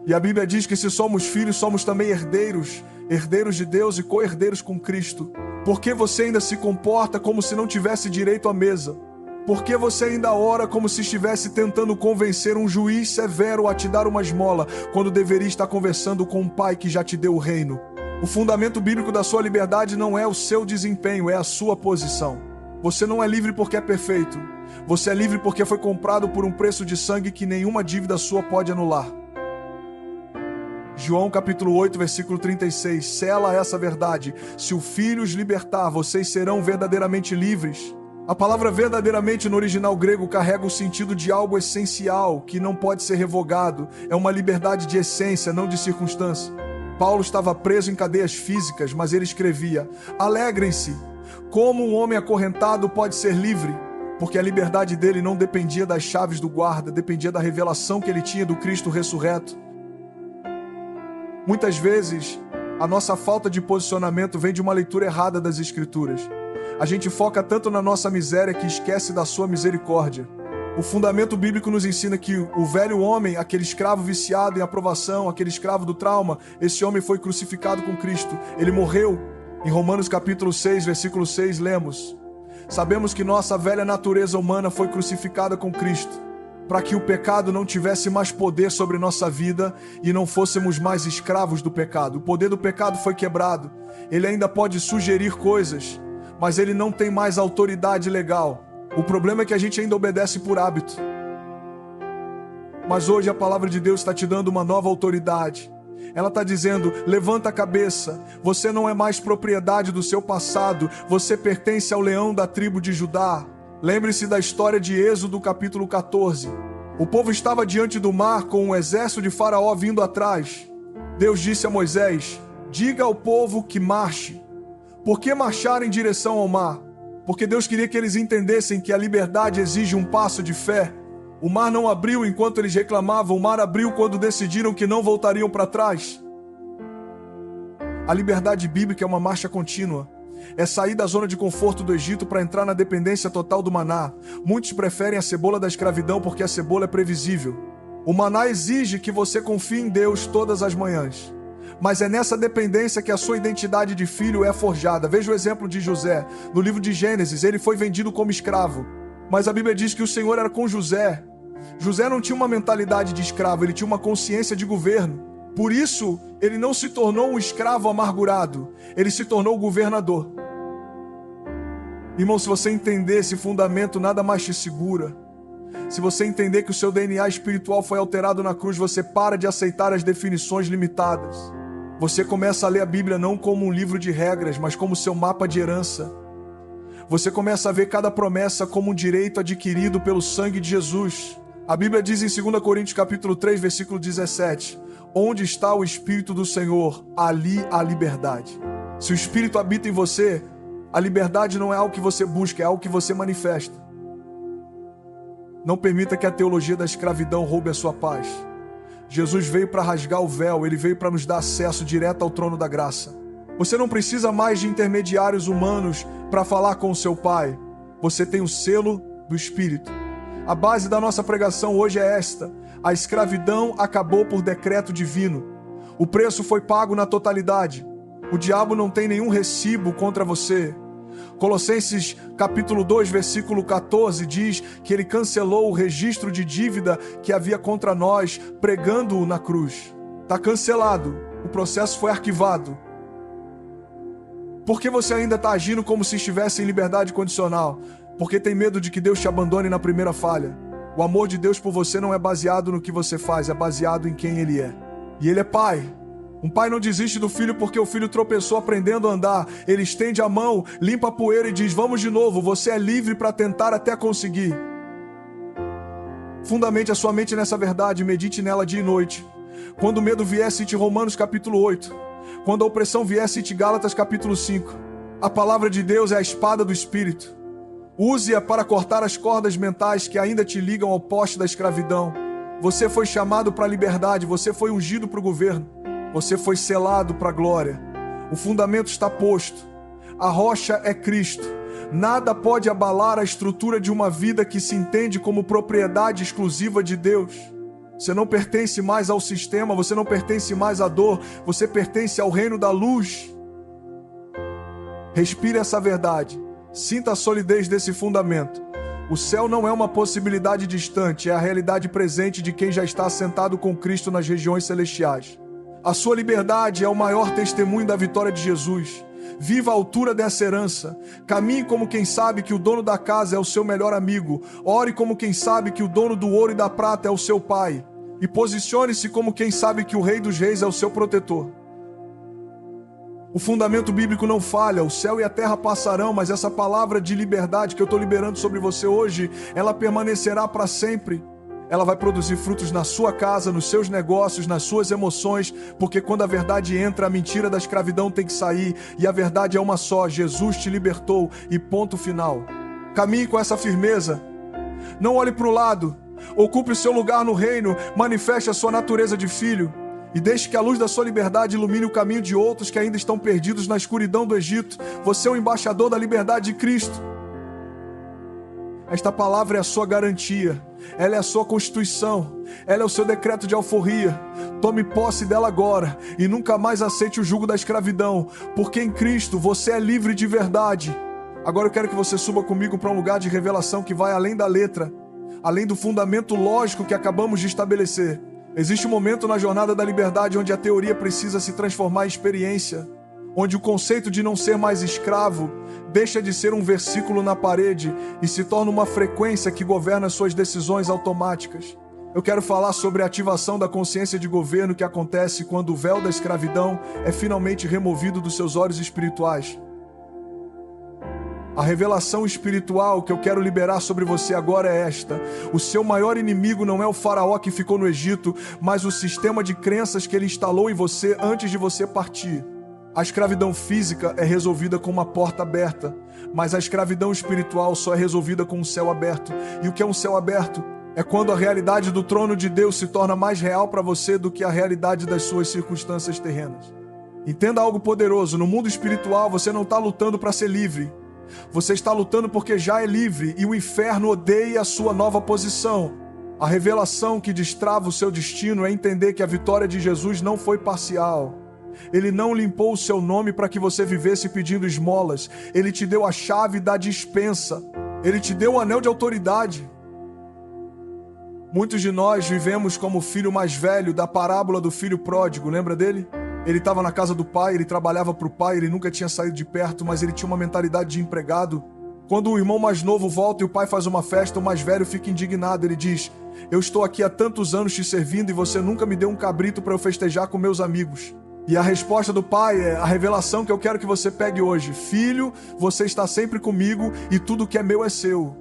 E a Bíblia diz que se somos filhos, somos também herdeiros. Herdeiros de Deus e co-herdeiros com Cristo. Por que você ainda se comporta como se não tivesse direito à mesa? Por que você ainda ora como se estivesse tentando convencer um juiz severo a te dar uma esmola, quando deveria estar conversando com um pai que já te deu o reino? O fundamento bíblico da sua liberdade não é o seu desempenho, é a sua posição. Você não é livre porque é perfeito. Você é livre porque foi comprado por um preço de sangue que nenhuma dívida sua pode anular. João capítulo 8, versículo 36. Sela essa verdade. Se o Filho os libertar, vocês serão verdadeiramente livres. A palavra verdadeiramente no original grego carrega o sentido de algo essencial, que não pode ser revogado. É uma liberdade de essência, não de circunstância. Paulo estava preso em cadeias físicas, mas ele escrevia: alegrem-se. Como um homem acorrentado pode ser livre? Porque a liberdade dele não dependia das chaves do guarda, dependia da revelação que ele tinha do Cristo ressurreto. Muitas vezes, a nossa falta de posicionamento vem de uma leitura errada das Escrituras. A gente foca tanto na nossa miséria que esquece da sua misericórdia. O fundamento bíblico nos ensina que o velho homem, aquele escravo viciado em aprovação, aquele escravo do trauma, esse homem foi crucificado com Cristo. Ele morreu. Em Romanos capítulo 6, versículo 6, lemos: sabemos que nossa velha natureza humana foi crucificada com Cristo, para que o pecado não tivesse mais poder sobre nossa vida e não fôssemos mais escravos do pecado. O poder do pecado foi quebrado. Ele ainda pode sugerir coisas, mas ele não tem mais autoridade legal. O problema é que a gente ainda obedece por hábito. Mas hoje a palavra de Deus está te dando uma nova autoridade. Ela está dizendo: levanta a cabeça, você não é mais propriedade do seu passado, você pertence ao leão da tribo de Judá. Lembre-se da história de Êxodo capítulo 14. O povo estava diante do mar com um exército de Faraó vindo atrás. Deus disse a Moisés: diga ao povo que marche. Por que marchar em direção ao mar? Porque Deus queria que eles entendessem que a liberdade exige um passo de fé. O mar não abriu enquanto eles reclamavam, o mar abriu quando decidiram que não voltariam para trás. A liberdade bíblica é uma marcha contínua. É sair da zona de conforto do Egito para entrar na dependência total do maná. Muitos preferem a cebola da escravidão porque a cebola é previsível. O maná exige que você confie em Deus todas as manhãs. Mas é nessa dependência que a sua identidade de filho é forjada. Veja o exemplo de José. No livro de Gênesis, ele foi vendido como escravo. Mas a Bíblia diz que o Senhor era com José. José não tinha uma mentalidade de escravo, ele tinha uma consciência de governo. Por isso, ele não se tornou um escravo amargurado, ele se tornou governador. Irmão, se você entender esse fundamento, nada mais te segura. Se você entender que o seu DNA espiritual foi alterado na cruz, você para de aceitar as definições limitadas. Você começa a ler a Bíblia não como um livro de regras, mas como seu mapa de herança. Você começa a ver cada promessa como um direito adquirido pelo sangue de Jesus. A Bíblia diz em 2 Coríntios capítulo 3, versículo 17: onde está o Espírito do Senhor, ali há liberdade. Se o Espírito habita em você, a liberdade não é algo que você busca, é algo que você manifesta. Não permita que a teologia da escravidão roube a sua paz. Jesus veio para rasgar o véu, ele veio para nos dar acesso direto ao trono da graça. Você não precisa mais de intermediários humanos para falar com o seu Pai. Você tem o selo do Espírito. A base da nossa pregação hoje é esta: a escravidão acabou por decreto divino. O preço foi pago na totalidade. O diabo não tem nenhum recibo contra você. Colossenses capítulo 2, versículo 14 diz que ele cancelou o registro de dívida que havia contra nós, pregando-o na cruz. Está cancelado. O processo foi arquivado. Por que você ainda está agindo como se estivesse em liberdade condicional? Porque tem medo de que Deus te abandone na primeira falha. O amor de Deus por você não é baseado no que você faz, é baseado em quem Ele é. E Ele é Pai. Um pai não desiste do filho porque o filho tropeçou aprendendo a andar. Ele estende a mão, limpa a poeira e diz: vamos de novo, você é livre para tentar até conseguir. Fundamente a sua mente nessa verdade, medite nela dia e noite. Quando o medo vier, cite Romanos capítulo 8. Quando a opressão vier, cite Gálatas capítulo 5. A palavra de Deus é a espada do Espírito. Use-a para cortar as cordas mentais que ainda te ligam ao poste da escravidão. Você foi chamado para a liberdade, você foi ungido para o governo, você foi selado para a glória. O fundamento está posto. A rocha é Cristo. Nada pode abalar a estrutura de uma vida que se entende como propriedade exclusiva de Deus. Você não pertence mais ao sistema, você não pertence mais à dor, você pertence ao reino da luz. Respire essa verdade. Sinta a solidez desse fundamento. O céu não é uma possibilidade distante, é a realidade presente de quem já está assentado com Cristo nas regiões celestiais. A sua liberdade é o maior testemunho da vitória de Jesus. Viva a altura dessa herança. Caminhe como quem sabe que o dono da casa é o seu melhor amigo. Ore como quem sabe que o dono do ouro e da prata é o seu pai. E posicione-se como quem sabe que o Rei dos Reis é o seu protetor. O fundamento bíblico não falha, o céu e a terra passarão, mas essa palavra de liberdade que eu estou liberando sobre você hoje, ela permanecerá para sempre. Ela vai produzir frutos na sua casa, nos seus negócios, nas suas emoções, porque quando a verdade entra, a mentira da escravidão tem que sair, e a verdade é uma só: Jesus te libertou, e ponto final. Caminhe com essa firmeza. Não olhe para o lado. Ocupe o seu lugar no reino, manifeste a sua natureza de filho. E deixe que a luz da sua liberdade ilumine o caminho de outros que ainda estão perdidos na escuridão do Egito. Você é o embaixador da liberdade de Cristo. Esta palavra é a sua garantia. Ela é a sua constituição. Ela é o seu decreto de alforria. Tome posse dela agora e nunca mais aceite o jugo da escravidão, porque em Cristo você é livre de verdade. Agora eu quero que você suba comigo para um lugar de revelação que vai além da letra, além do fundamento lógico que acabamos de estabelecer. Existe um momento na jornada da liberdade onde a teoria precisa se transformar em experiência, onde o conceito de não ser mais escravo deixa de ser um versículo na parede e se torna uma frequência que governa suas decisões automáticas. Eu quero falar sobre a ativação da consciência de governo que acontece quando o véu da escravidão é finalmente removido dos seus olhos espirituais. A revelação espiritual que eu quero liberar sobre você agora é esta: o seu maior inimigo não é o faraó que ficou no Egito, mas o sistema de crenças que ele instalou em você antes de você partir. A escravidão física é resolvida com uma porta aberta, mas a escravidão espiritual só é resolvida com um céu aberto. E o que é um céu aberto? É quando a realidade do trono de Deus se torna mais real para você do que a realidade das suas circunstâncias terrenas. Entenda algo poderoso: no mundo espiritual você não está lutando para ser livre. Você está lutando porque já é livre e o inferno odeia a sua nova posição. A revelação que destrava o seu destino é entender que a vitória de Jesus não foi parcial. Ele não limpou o seu nome para que você vivesse pedindo esmolas. Ele te deu a chave da despensa. Ele te deu o anel de autoridade. Muitos de nós vivemos como o filho mais velho da parábola do filho pródigo, lembra dele? Ele estava na casa do pai, ele trabalhava para o pai, ele nunca tinha saído de perto, mas ele tinha uma mentalidade de empregado. Quando o irmão mais novo volta e o pai faz uma festa, o mais velho fica indignado. Ele diz: eu estou aqui há tantos anos te servindo e você nunca me deu um cabrito para eu festejar com meus amigos. E a resposta do pai é a revelação que eu quero que você pegue hoje: filho, você está sempre comigo e tudo que é meu é seu.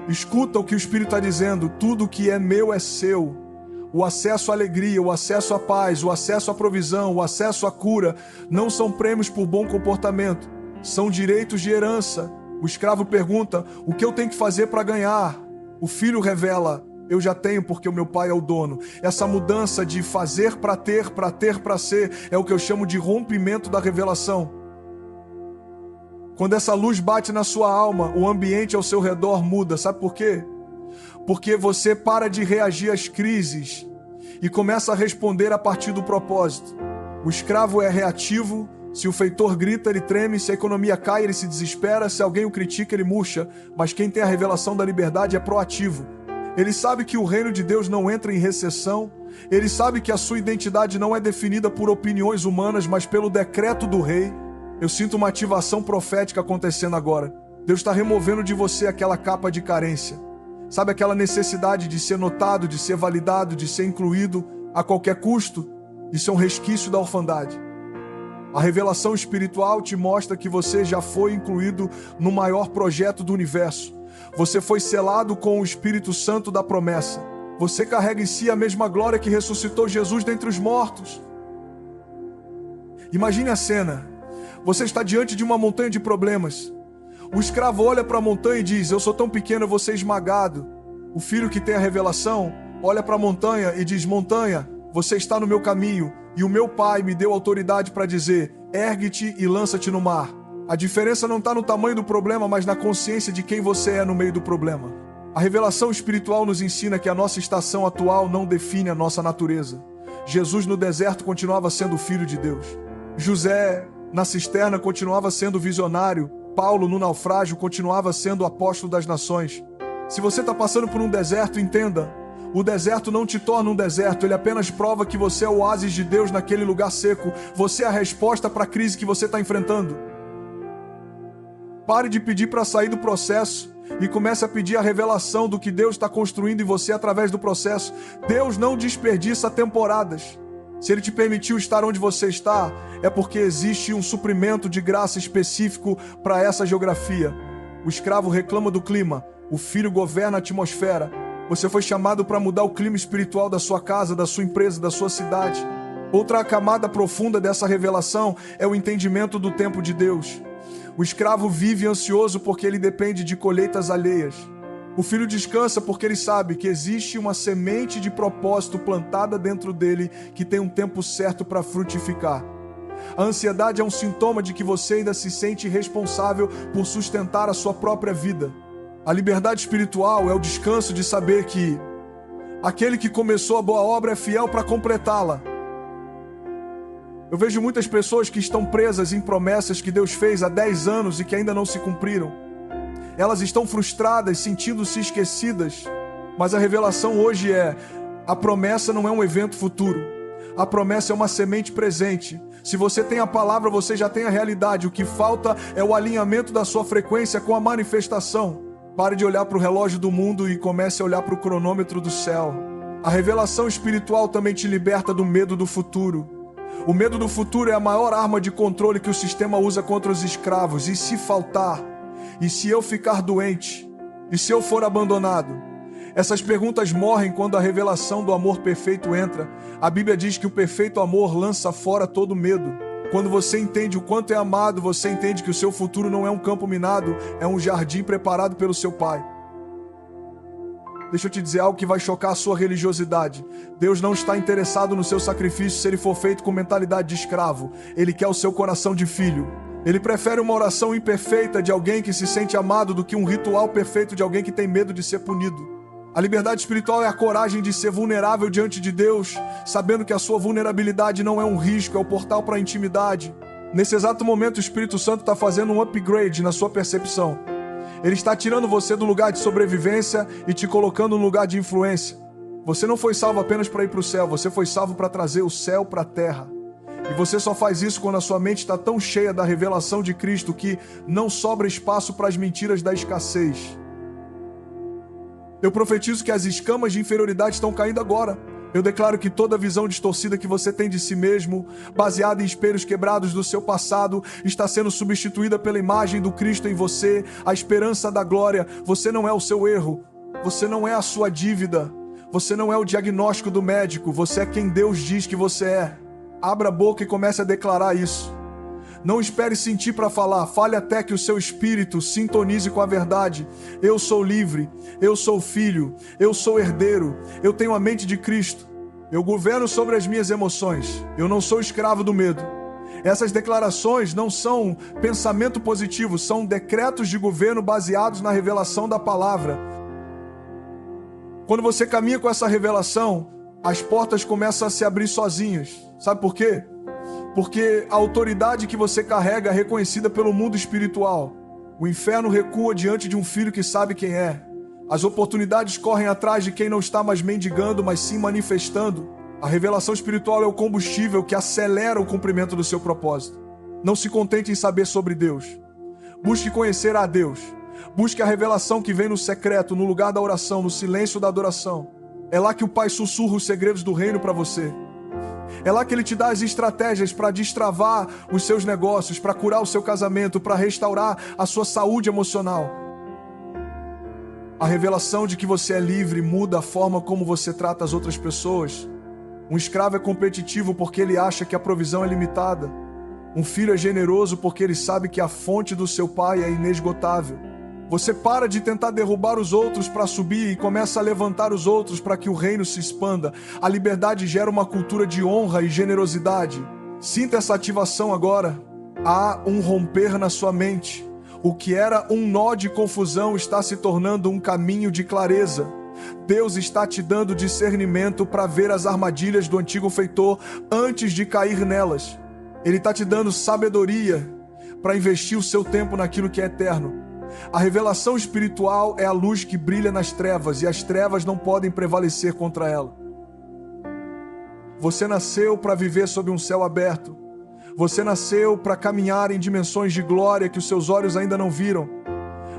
Escuta o que o Espírito está dizendo: tudo que é meu é seu. O acesso à alegria, o acesso à paz, o acesso à provisão, o acesso à cura não são prêmios por bom comportamento, são direitos de herança. O escravo pergunta: o que eu tenho que fazer para ganhar? O filho revela: eu já tenho porque o meu pai é o dono. Essa mudança de fazer para ter para ser, é o que eu chamo de rompimento da revelação. Quando essa luz bate na sua alma, o ambiente ao seu redor muda. Sabe por quê? Porque você para de reagir às crises e começa a responder a partir do propósito. O escravo é reativo. Se o feitor grita, ele treme. Se a economia cai, ele se desespera. Se alguém o critica, ele murcha. Mas quem tem a revelação da liberdade é proativo. Ele sabe que o reino de Deus não entra em recessão. Ele sabe que a sua identidade não é definida por opiniões humanas, mas pelo decreto do rei. Eu sinto uma ativação profética acontecendo agora. Deus está removendo de você aquela capa de carência. Sabe aquela necessidade de ser notado, de ser validado, de ser incluído a qualquer custo? Isso é um resquício da orfandade. A revelação espiritual te mostra que você já foi incluído no maior projeto do universo. Você foi selado com o Espírito Santo da promessa. Você carrega em si a mesma glória que ressuscitou Jesus dentre os mortos. Imagine a cena. Você está diante de uma montanha de problemas. O escravo olha para a montanha e diz: eu sou tão pequeno, eu vou ser esmagado. O filho que tem a revelação olha para a montanha e diz: montanha, você está no meu caminho, e o meu pai me deu autoridade para dizer: ergue-te e lança-te no mar. A diferença não está no tamanho do problema, mas na consciência de quem você é no meio do problema. A revelação espiritual nos ensina que a nossa estação atual não define a nossa natureza. Jesus no deserto continuava sendo filho de Deus. José na cisterna continuava sendo visionário. Paulo no naufrágio continuava sendo apóstolo das nações. Se você está passando por um deserto, entenda: o deserto não te torna um deserto, ele apenas prova que você é o oásis de Deus naquele lugar seco. Você é a resposta para a crise que você está enfrentando. Pare de pedir para sair do processo e comece a pedir a revelação do que Deus está construindo em você através do processo. Deus não desperdiça temporadas. Se Ele te permitiu estar onde você está, é porque existe um suprimento de graça específico para essa geografia. O escravo reclama do clima, o filho governa a atmosfera. Você foi chamado para mudar o clima espiritual da sua casa, da sua empresa, da sua cidade. Outra camada profunda dessa revelação é o entendimento do tempo de Deus. O escravo vive ansioso porque ele depende de colheitas alheias. O filho descansa porque ele sabe que existe uma semente de propósito plantada dentro dele que tem um tempo certo para frutificar. A ansiedade é um sintoma de que você ainda se sente responsável por sustentar a sua própria vida. A liberdade espiritual é o descanso de saber que aquele que começou a boa obra é fiel para completá-la. Eu vejo muitas pessoas que estão presas em promessas que Deus fez há 10 anos e que ainda não se cumpriram. Elas estão frustradas, sentindo-se esquecidas. Mas a revelação hoje é: a promessa não é um evento futuro. A promessa é uma semente presente. Se você tem a palavra, você já tem a realidade. O que falta é o alinhamento da sua frequência com a manifestação. Pare de olhar para o relógio do mundo e comece a olhar para o cronômetro do céu. A revelação espiritual também te liberta do medo do futuro. O medo do futuro é a maior arma de controle que o sistema usa contra os escravos. E se faltar? E se eu ficar doente? E se eu for abandonado? Essas perguntas morrem quando a revelação do amor perfeito entra. A Bíblia diz que o perfeito amor lança fora todo medo. Quando você entende o quanto é amado, você entende que o seu futuro não é um campo minado, é um jardim preparado pelo seu Pai. Deixa eu te dizer algo que vai chocar a sua religiosidade. Deus não está interessado no seu sacrifício se ele for feito com mentalidade de escravo. Ele quer o seu coração de filho. Ele prefere uma oração imperfeita de alguém que se sente amado do que um ritual perfeito de alguém que tem medo de ser punido. A liberdade espiritual é a coragem de ser vulnerável diante de Deus, sabendo que a sua vulnerabilidade não é um risco, é o portal para a intimidade. Nesse exato momento, o Espírito Santo está fazendo um upgrade na sua percepção. Ele está tirando você do lugar de sobrevivência e te colocando no lugar de influência. Você não foi salvo apenas para ir para o céu, você foi salvo para trazer o céu para a terra. E você só faz isso quando a sua mente está tão cheia da revelação de Cristo que não sobra espaço para as mentiras da escassez. Eu profetizo que as escamas de inferioridade estão caindo agora. Eu declaro que toda visão distorcida que você tem de si mesmo, baseada em espelhos quebrados do seu passado, está sendo substituída pela imagem do Cristo em você, a esperança da glória. Você não é o seu erro, você não é a sua dívida, você não é o diagnóstico do médico, você é quem Deus diz que você é. Abra a boca e comece a declarar isso. Não espere sentir para falar, fale até que o seu espírito sintonize com a verdade. Eu sou livre, eu sou filho, eu sou herdeiro, eu tenho a mente de Cristo. Eu governo sobre as minhas emoções, eu não sou escravo do medo. Essas declarações não são pensamento positivo, são decretos de governo baseados na revelação da palavra. Quando você caminha com essa revelação, as portas começam a se abrir sozinhas. Sabe por quê? Porque a autoridade que você carrega é reconhecida pelo mundo espiritual. O inferno recua diante de um filho que sabe quem é. As oportunidades correm atrás de quem não está mais mendigando, mas sim manifestando. A revelação espiritual é o combustível que acelera o cumprimento do seu propósito. Não se contente em saber sobre Deus. Busque conhecer a Deus. Busque a revelação que vem no secreto, no lugar da oração, no silêncio da adoração. É lá que o Pai sussurra os segredos do reino para você. É lá que Ele te dá as estratégias para destravar os seus negócios, para curar o seu casamento, para restaurar a sua saúde emocional. A revelação de que você é livre muda a forma como você trata as outras pessoas. Um escravo é competitivo porque ele acha que a provisão é limitada. Um filho é generoso porque ele sabe que a fonte do seu pai é inesgotável. Você para de tentar derrubar os outros para subir e começa a levantar os outros para que o reino se expanda. A liberdade gera uma cultura de honra e generosidade. Sinta essa ativação agora. Há um romper na sua mente. O que era um nó de confusão está se tornando um caminho de clareza. Deus está te dando discernimento para ver as armadilhas do antigo feitor antes de cair nelas. Ele está te dando sabedoria para investir o seu tempo naquilo que é eterno. A revelação espiritual é a luz que brilha nas trevas e as trevas não podem prevalecer contra ela. Você nasceu para viver sob um céu aberto. Você nasceu para caminhar em dimensões de glória que os seus olhos ainda não viram.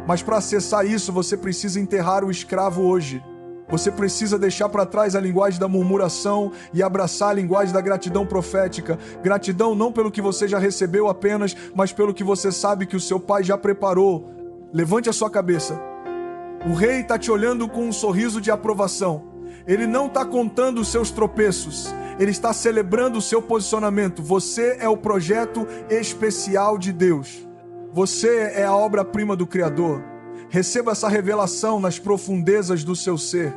Mas para acessar isso, você precisa enterrar o escravo hoje. Você precisa deixar para trás a linguagem da murmuração e abraçar a linguagem da gratidão profética. Gratidão não pelo que você já recebeu apenas, mas pelo que você sabe que o seu pai já preparou. Levante a sua cabeça. O rei está te olhando com um sorriso de aprovação. Ele não está contando os seus tropeços. Ele está celebrando o seu posicionamento. Você é o projeto especial de Deus. Você é a obra-prima do Criador. Receba essa revelação nas profundezas do seu ser.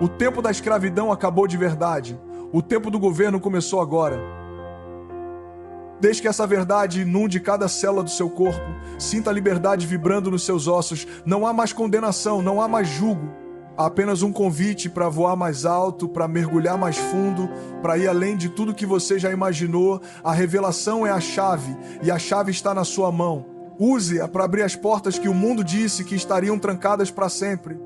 O tempo da escravidão acabou de verdade. O tempo do governo começou agora. Deixe que essa verdade inunde cada célula do seu corpo. Sinta a liberdade vibrando nos seus ossos. Não há mais condenação, não há mais julgo. Há apenas um convite para voar mais alto, para mergulhar mais fundo, para ir além de tudo que você já imaginou. A revelação é a chave, e a chave está na sua mão. Use-a para abrir as portas que o mundo disse que estariam trancadas para sempre.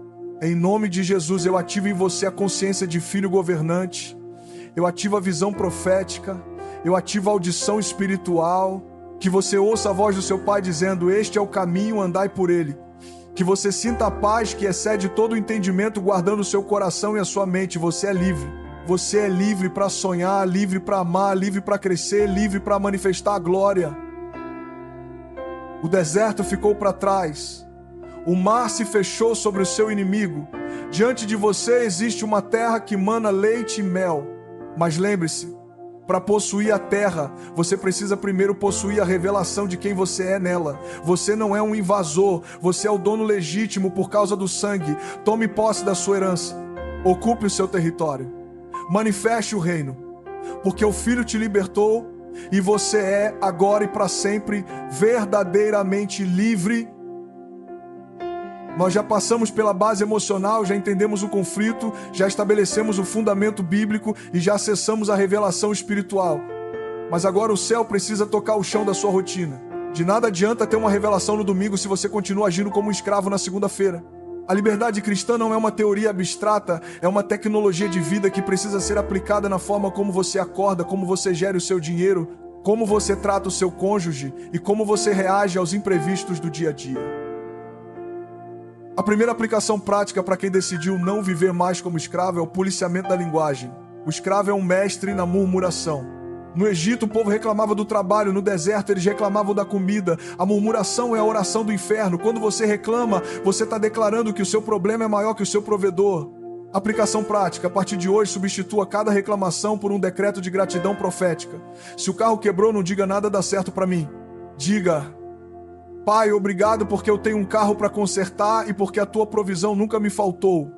Em nome de Jesus, eu ativo em você a consciência de filho governante. Eu ativo a visão profética. Eu ativo a audição espiritual. Que você ouça a voz do seu Pai dizendo: este é o caminho, andai por ele. Que você sinta a paz que excede todo o entendimento, guardando o seu coração e a sua mente. Você é livre. Você é livre para sonhar, livre para amar, livre para crescer, livre para manifestar a glória. O deserto ficou para trás. O mar se fechou sobre o seu inimigo. Diante de você existe uma terra que mana leite e mel. Mas lembre-se, para possuir a terra, você precisa primeiro possuir a revelação de quem você é nela. Você não é um invasor, você é o dono legítimo por causa do sangue. Tome posse da sua herança. Ocupe o seu território. Manifeste o reino. Porque o Filho te libertou e você é, agora e para sempre, verdadeiramente livre. Nós já passamos pela base emocional, já entendemos o conflito, já estabelecemos o fundamento bíblico e já acessamos a revelação espiritual. Mas agora o céu precisa tocar o chão da sua rotina. De nada adianta ter uma revelação no domingo se você continua agindo como um escravo na segunda-feira. A liberdade cristã não é uma teoria abstrata, é uma tecnologia de vida que precisa ser aplicada na forma como você acorda, como você gera o seu dinheiro, como você trata o seu cônjuge e como você reage aos imprevistos do dia a dia. A primeira aplicação prática para quem decidiu não viver mais como escravo é o policiamento da linguagem. O escravo é um mestre na murmuração. No Egito, o povo reclamava do trabalho, no deserto eles reclamavam da comida. A murmuração é a oração do inferno. Quando você reclama, você está declarando que o seu problema é maior que o seu provedor. Aplicação prática: a partir de hoje, substitua cada reclamação por um decreto de gratidão profética. Se o carro quebrou, não diga nada dá certo para mim. Diga: Pai, obrigado porque eu tenho um carro para consertar e porque a tua provisão nunca me faltou.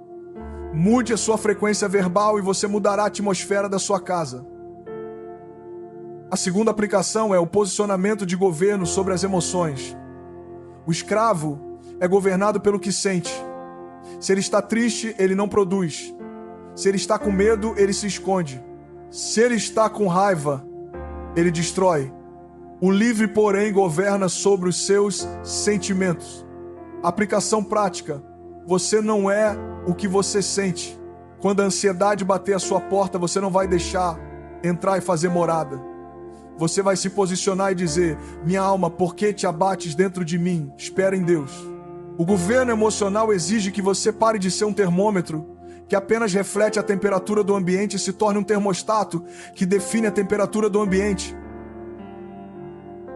Mude a sua frequência verbal e você mudará a atmosfera da sua casa. A segunda aplicação é o posicionamento de governo sobre as emoções. O escravo é governado pelo que sente. Se ele está triste, ele não produz. Se ele está com medo, ele se esconde. Se ele está com raiva, ele destrói. O livre, porém, governa sobre os seus sentimentos. Aplicação prática: você não é o que você sente. Quando a ansiedade bater a sua porta, você não vai deixar entrar e fazer morada. Você vai se posicionar e dizer: minha alma, por que te abates dentro de mim? Espera em Deus. O governo emocional exige que você pare de ser um termômetro que apenas reflete a temperatura do ambiente e se torne um termostato que define a temperatura do ambiente.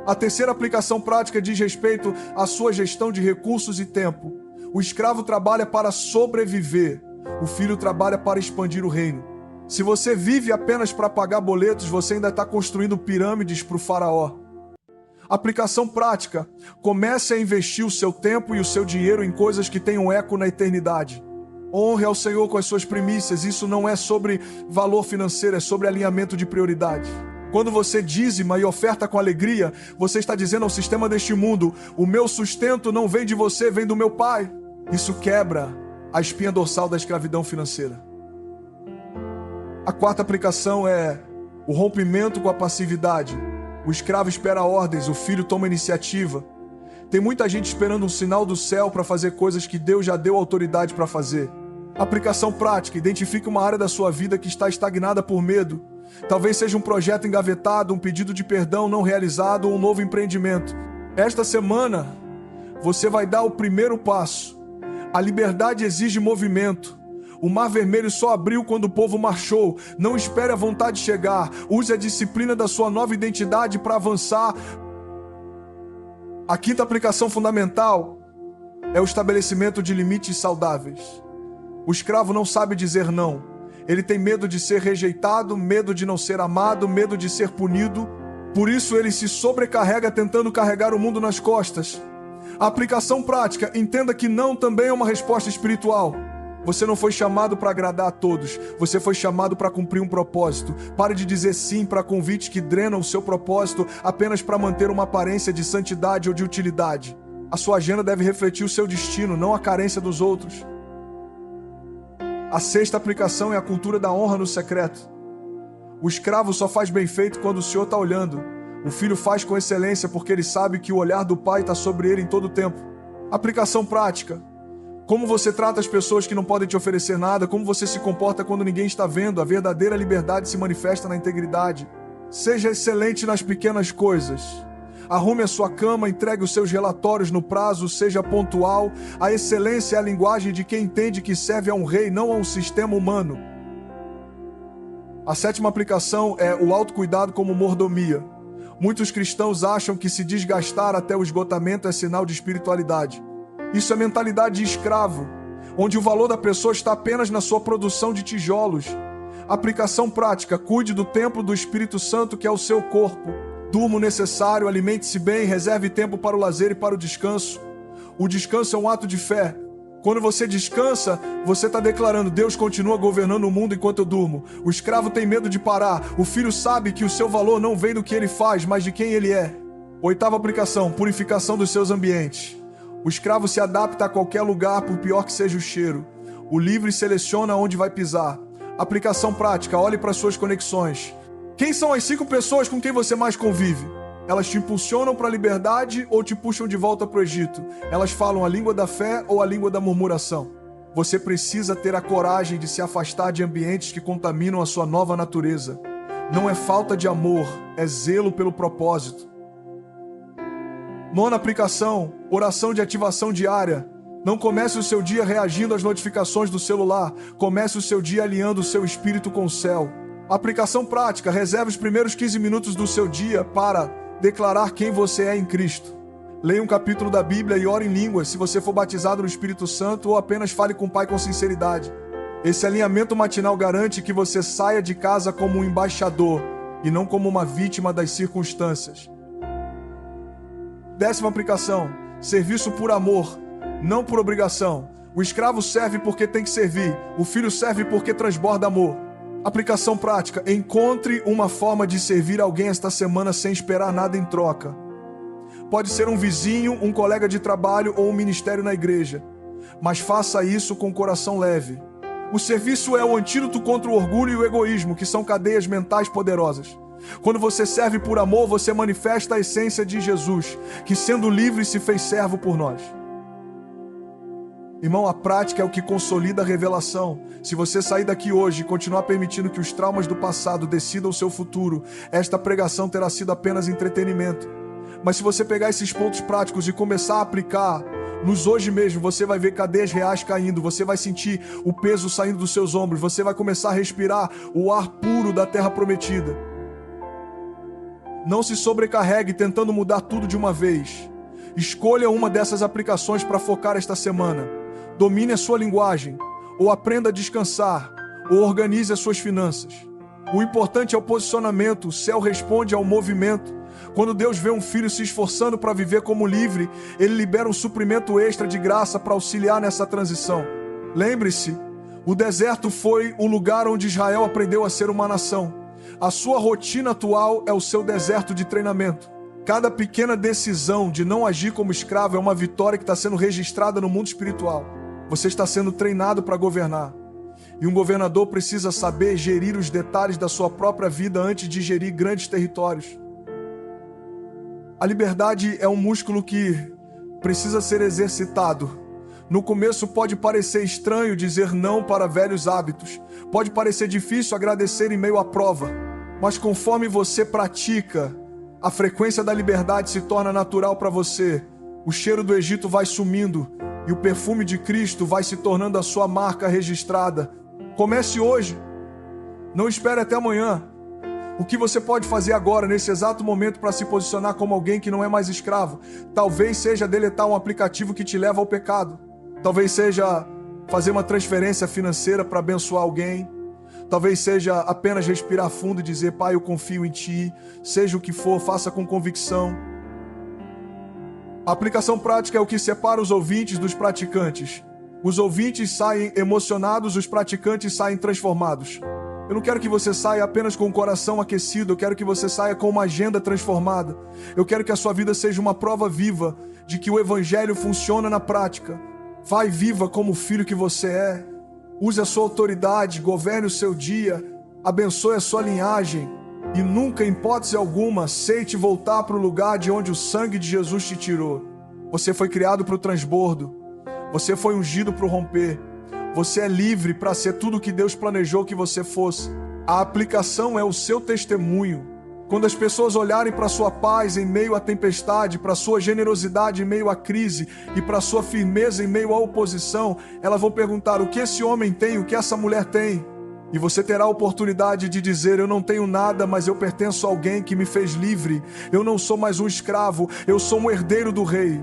A terceira aplicação prática diz respeito à sua gestão de recursos e tempo. O escravo trabalha para sobreviver. O filho trabalha para expandir o reino. Se você vive apenas para pagar boletos, você ainda está construindo pirâmides para o faraó. Aplicação prática. Comece a investir o seu tempo e o seu dinheiro em coisas que tenham eco na eternidade. Honre ao Senhor com as suas primícias. Isso não é sobre valor financeiro, é sobre alinhamento de prioridades. Quando você dízima e oferta com alegria, você está dizendo ao sistema deste mundo: o meu sustento não vem de você, vem do meu Pai. Isso quebra a espinha dorsal da escravidão financeira. A quarta aplicação é o rompimento com a passividade. O escravo espera ordens, o filho toma iniciativa. Tem muita gente esperando um sinal do céu para fazer coisas que Deus já deu autoridade para fazer. Aplicação prática. Identifique uma área da sua vida que está estagnada por medo. Talvez seja um projeto engavetado, um pedido de perdão não realizado ou um novo empreendimento. Esta semana, você vai dar o primeiro passo. A liberdade exige movimento. O Mar Vermelho só abriu quando o povo marchou. Não espere a vontade chegar. Use a disciplina da sua nova identidade para avançar. A quinta aplicação fundamental é o estabelecimento de limites saudáveis. O escravo não sabe dizer não. Ele tem medo de ser rejeitado, medo de não ser amado, medo de ser punido. Por isso ele se sobrecarrega tentando carregar o mundo nas costas. A aplicação prática. Entenda que não também é uma resposta espiritual. Você não foi chamado para agradar a todos. Você foi chamado para cumprir um propósito. Pare de dizer sim para convites que drenam o seu propósito apenas para manter uma aparência de santidade ou de utilidade. A sua agenda deve refletir o seu destino, não a carência dos outros. A sexta aplicação é a cultura da honra no secreto. O escravo só faz bem feito quando o Senhor está olhando. O filho faz com excelência porque ele sabe que o olhar do pai está sobre ele em todo o tempo. Aplicação prática. Como você trata as pessoas que não podem te oferecer nada, como você se comporta quando ninguém está vendo. A verdadeira liberdade se manifesta na integridade. Seja excelente nas pequenas coisas. Arrume a sua cama, entregue os seus relatórios no prazo, seja pontual. A excelência é a linguagem de quem entende que serve a um rei, não a um sistema humano. A sétima aplicação é o autocuidado como mordomia. Muitos cristãos acham que se desgastar até o esgotamento é sinal de espiritualidade. Isso é mentalidade de escravo, onde o valor da pessoa está apenas na sua produção de tijolos. Aplicação prática. Cuide do templo do Espírito Santo, que é o seu corpo. Durma o necessário, alimente-se bem, reserve tempo para o lazer e para o descanso. O descanso é um ato de fé. Quando você descansa, você está declarando: Deus continua governando o mundo enquanto eu durmo. O escravo tem medo de parar. O filho sabe que o seu valor não vem do que ele faz, mas de quem ele é. Oitava aplicação. Purificação dos seus ambientes. O escravo se adapta a qualquer lugar, por pior que seja o cheiro. O livre seleciona onde vai pisar. Aplicação prática. Olhe para suas conexões. Quem são as 5 pessoas com quem você mais convive? Elas te impulsionam para a liberdade ou te puxam de volta para o Egito? Elas falam a língua da fé ou a língua da murmuração? Você precisa ter a coragem de se afastar de ambientes que contaminam a sua nova natureza. Não é falta de amor, é zelo pelo propósito. Nona aplicação, oração de ativação diária. Não comece o seu dia reagindo às notificações do celular. Comece o seu dia alinhando o seu espírito com o céu. Aplicação prática. Reserve os primeiros 15 minutos do seu dia para declarar quem você é em Cristo. Leia um capítulo da Bíblia e ore em línguas se você for batizado no Espírito Santo, ou apenas fale com o Pai com sinceridade. Esse alinhamento matinal garante que você saia de casa como um embaixador e não como uma vítima das circunstâncias. 10ª aplicação. Serviço por amor, não por obrigação. O escravo serve porque tem que servir. O filho serve porque transborda amor. Aplicação prática. Encontre uma forma de servir alguém esta semana sem esperar nada em troca. Pode ser um vizinho, um colega de trabalho ou um ministério na igreja. Mas faça isso com o coração leve. O serviço é o antídoto contra o orgulho e o egoísmo, que são cadeias mentais poderosas. Quando você serve por amor, você manifesta a essência de Jesus, que sendo livre se fez servo por nós. Irmão, a prática é o que consolida a revelação. Se você sair daqui hoje e continuar permitindo que os traumas do passado decidam o seu futuro, esta pregação terá sido apenas entretenimento. Mas se você pegar esses pontos práticos e começar a aplicar nos hoje mesmo, você vai ver cadeias reais caindo, você vai sentir o peso saindo dos seus ombros, você vai começar a respirar o ar puro da terra prometida. Não se sobrecarregue tentando mudar tudo de uma vez. Escolha uma dessas aplicações para focar esta semana. domine a sua linguagem, ou aprenda a descansar, ou organize as suas finanças. O importante é o posicionamento, o céu responde ao movimento. Quando Deus vê um filho se esforçando para viver como livre, ele libera um suprimento extra de graça para auxiliar nessa transição. Lembre-se, o deserto foi o lugar onde Israel aprendeu a ser uma nação. A sua rotina atual é o seu deserto de treinamento. Cada pequena decisão de não agir como escravo é uma vitória que está sendo registrada no mundo espiritual. Você está sendo treinado para governar. E um governador precisa saber gerir os detalhes da sua própria vida antes de gerir grandes territórios. A liberdade é um músculo que precisa ser exercitado. No começo pode parecer estranho dizer não para velhos hábitos. Pode parecer difícil agradecer em meio à prova. Mas conforme você pratica, a frequência da liberdade se torna natural para você. O cheiro do Egito vai sumindo e o perfume de Cristo vai se tornando a sua marca registrada. Comece hoje. Não espere até amanhã. O que você pode fazer agora, nesse exato momento, para se posicionar como alguém que não é mais escravo? Talvez seja deletar um aplicativo que te leva ao pecado. Talvez seja fazer uma transferência financeira para abençoar alguém. Talvez seja apenas respirar fundo e dizer: Pai, eu confio em Ti. Seja o que for, faça com convicção. A aplicação prática é o que separa os ouvintes dos praticantes. Os ouvintes saem emocionados, os praticantes saem transformados. Eu não quero que você saia apenas com o coração aquecido, eu quero que você saia com uma agenda transformada. Eu quero que a sua vida seja uma prova viva de que o Evangelho funciona na prática. Vai, viva como o filho que você é. Use a sua autoridade, governe o seu dia, abençoe a sua linhagem e nunca, em hipótese alguma, aceite voltar para o lugar de onde o sangue de Jesus te tirou. Você foi criado para o transbordo. Você foi ungido para o romper. Você é livre para ser tudo o que Deus planejou que você fosse. A aplicação é o seu testemunho. Quando as pessoas olharem para a sua paz em meio à tempestade, para a sua generosidade em meio à crise e para a sua firmeza em meio à oposição, elas vão perguntar: o que esse homem tem, o que essa mulher tem? E você terá a oportunidade de dizer: eu não tenho nada, mas eu pertenço a alguém que me fez livre. Eu não sou mais um escravo, eu sou um herdeiro do rei.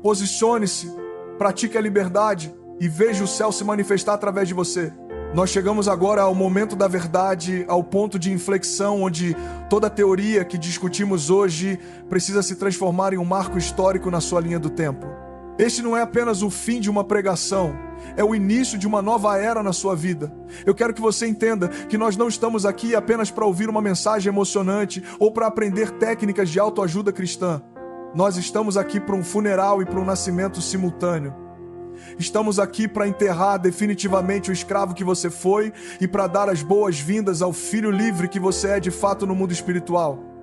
Posicione-se, pratique a liberdade e veja o céu se manifestar através de você. Nós chegamos agora ao momento da verdade, ao ponto de inflexão onde toda a teoria que discutimos hoje precisa se transformar em um marco histórico na sua linha do tempo. Este não é apenas o fim de uma pregação, é o início de uma nova era na sua vida. Eu quero que você entenda que nós não estamos aqui apenas para ouvir uma mensagem emocionante ou para aprender técnicas de autoajuda cristã. Nós estamos aqui para um funeral e para um nascimento simultâneo. Estamos aqui para enterrar definitivamente o escravo que você foi e para dar as boas-vindas ao filho livre que você é de fato no mundo espiritual.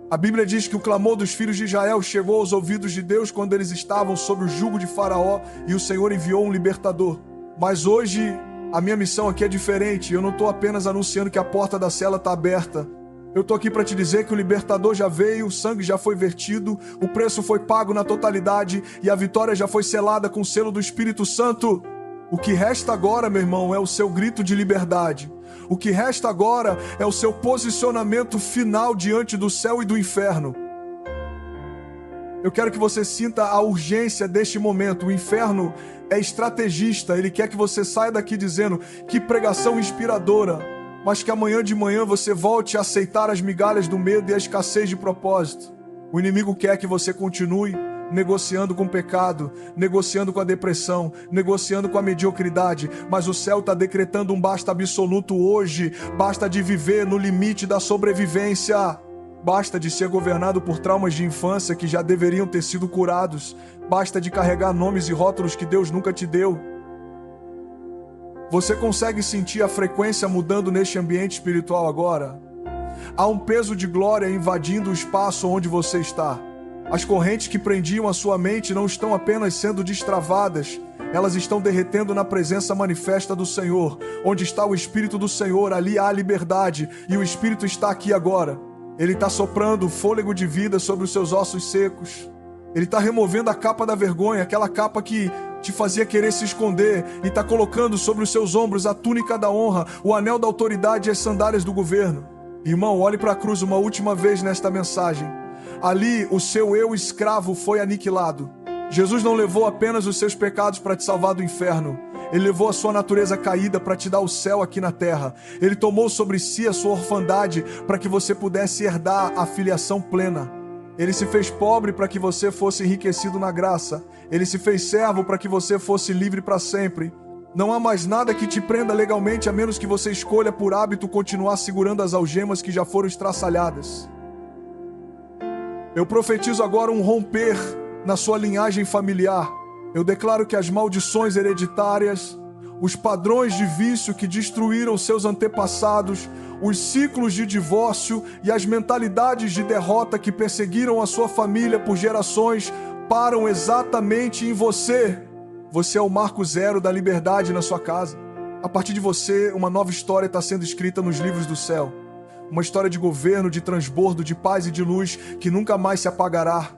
A Bíblia diz que o clamor dos filhos de Israel chegou aos ouvidos de Deus quando eles estavam sob o jugo de Faraó e o Senhor enviou um libertador. Mas hoje a minha missão aqui é diferente. Eu não estou apenas anunciando que a porta da cela está aberta. Eu estou aqui para te dizer que o libertador já veio, o sangue já foi vertido, o preço foi pago na totalidade e a vitória já foi selada com o selo do Espírito Santo. O que resta agora, meu irmão, é o seu grito de liberdade. O que resta agora é o seu posicionamento final diante do céu e do inferno. Eu quero que você sinta a urgência deste momento. O inferno é estrategista, ele quer que você saia daqui dizendo: que pregação inspiradora. Mas que amanhã de manhã você volte a aceitar as migalhas do medo e a escassez de propósito. O inimigo quer que você continue negociando com o pecado, negociando com a depressão, negociando com a mediocridade, mas o céu está decretando um basta absoluto hoje. Basta de viver no limite da sobrevivência. Basta de ser governado por traumas de infância que já deveriam ter sido curados. Basta de carregar nomes e rótulos que Deus nunca te deu. Você consegue sentir a frequência mudando neste ambiente espiritual agora? Há um peso de glória invadindo o espaço onde você está. As correntes que prendiam a sua mente não estão apenas sendo destravadas, elas estão derretendo na presença manifesta do Senhor. Onde está o Espírito do Senhor, ali há liberdade, e o Espírito está aqui agora. Ele está soprando fôlego de vida sobre os seus ossos secos. Ele está removendo a capa da vergonha, aquela capa que te fazia querer se esconder, e está colocando sobre os seus ombros a túnica da honra, o anel da autoridade e as sandálias do governo. Irmão, olhe para a cruz uma última vez nesta mensagem. Ali o seu eu escravo foi aniquilado. Jesus não levou apenas os seus pecados para te salvar do inferno. Ele levou a sua natureza caída para te dar o céu aqui na terra. Ele tomou sobre si a sua orfandade para que você pudesse herdar a filiação plena. Ele se fez pobre para que você fosse enriquecido na graça. Ele se fez servo para que você fosse livre para sempre. Não há mais nada que te prenda legalmente a menos que você escolha por hábito continuar segurando as algemas que já foram estraçalhadas. Eu profetizo agora um romper na sua linhagem familiar. Eu declaro que as maldições hereditárias, os padrões de vício que destruíram seus antepassados, os ciclos de divórcio e as mentalidades de derrota que perseguiram a sua família por gerações param exatamente em você. Você é o marco zero da liberdade na sua casa. A partir de você, uma nova história está sendo escrita nos livros do céu. Uma história de governo, de transbordo, de paz e de luz que nunca mais se apagará.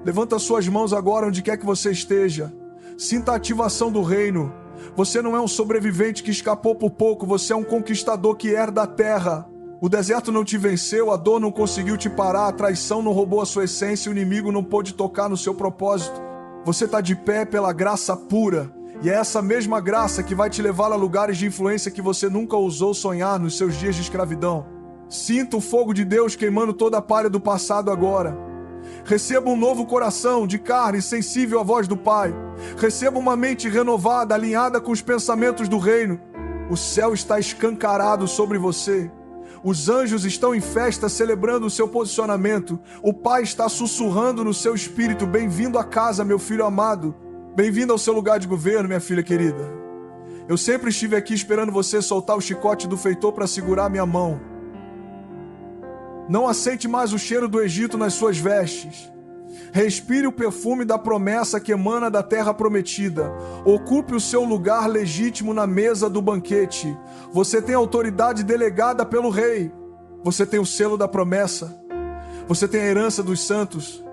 Levanta suas mãos agora onde quer que você esteja. Sinta a ativação do reino. Você não é um sobrevivente que escapou por pouco, você é um conquistador que herda a terra. O deserto não te venceu, a dor não conseguiu te parar, a traição não roubou a sua essência, o inimigo não pôde tocar no seu propósito. Você está de pé pela graça pura. E é essa mesma graça que vai te levar a lugares de influência que você nunca ousou sonhar nos seus dias de escravidão. Sinta o fogo de Deus queimando toda a palha do passado agora. Receba um novo coração de carne sensível à voz do Pai. Receba uma mente renovada, alinhada com os pensamentos do reino. O céu está escancarado sobre você. Os anjos estão em festa celebrando o seu posicionamento. O Pai está sussurrando no seu espírito: bem-vindo à casa, meu filho amado. Bem-vindo ao seu lugar de governo, minha filha querida. Eu sempre estive aqui esperando você soltar o chicote do feitor para segurar minha mão. Não aceite mais o cheiro do Egito nas suas vestes. Respire o perfume da promessa que emana da terra prometida. Ocupe o seu lugar legítimo na mesa do banquete. Você tem autoridade delegada pelo rei. Você tem o selo da promessa. Você tem a herança dos santos.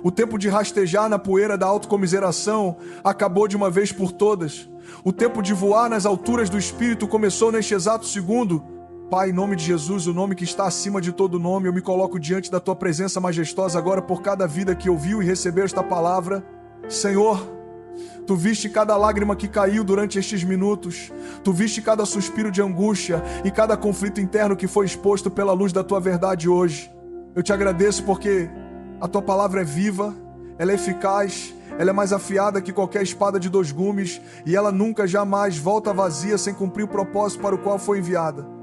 O tempo de rastejar na poeira da autocomiseração acabou de uma vez por todas. O tempo de voar nas alturas do Espírito começou neste exato segundo. Pai, em nome de Jesus, o nome que está acima de todo nome, eu me coloco diante da Tua presença majestosa agora por cada vida que ouviu e recebeu esta palavra. Senhor, Tu viste cada lágrima que caiu durante estes minutos. Tu viste cada suspiro de angústia e cada conflito interno que foi exposto pela luz da Tua verdade hoje. Eu te agradeço porque a Tua palavra é viva, ela é eficaz, ela é mais afiada que qualquer espada de 2 gumes e ela nunca, jamais volta vazia sem cumprir o propósito para o qual foi enviada.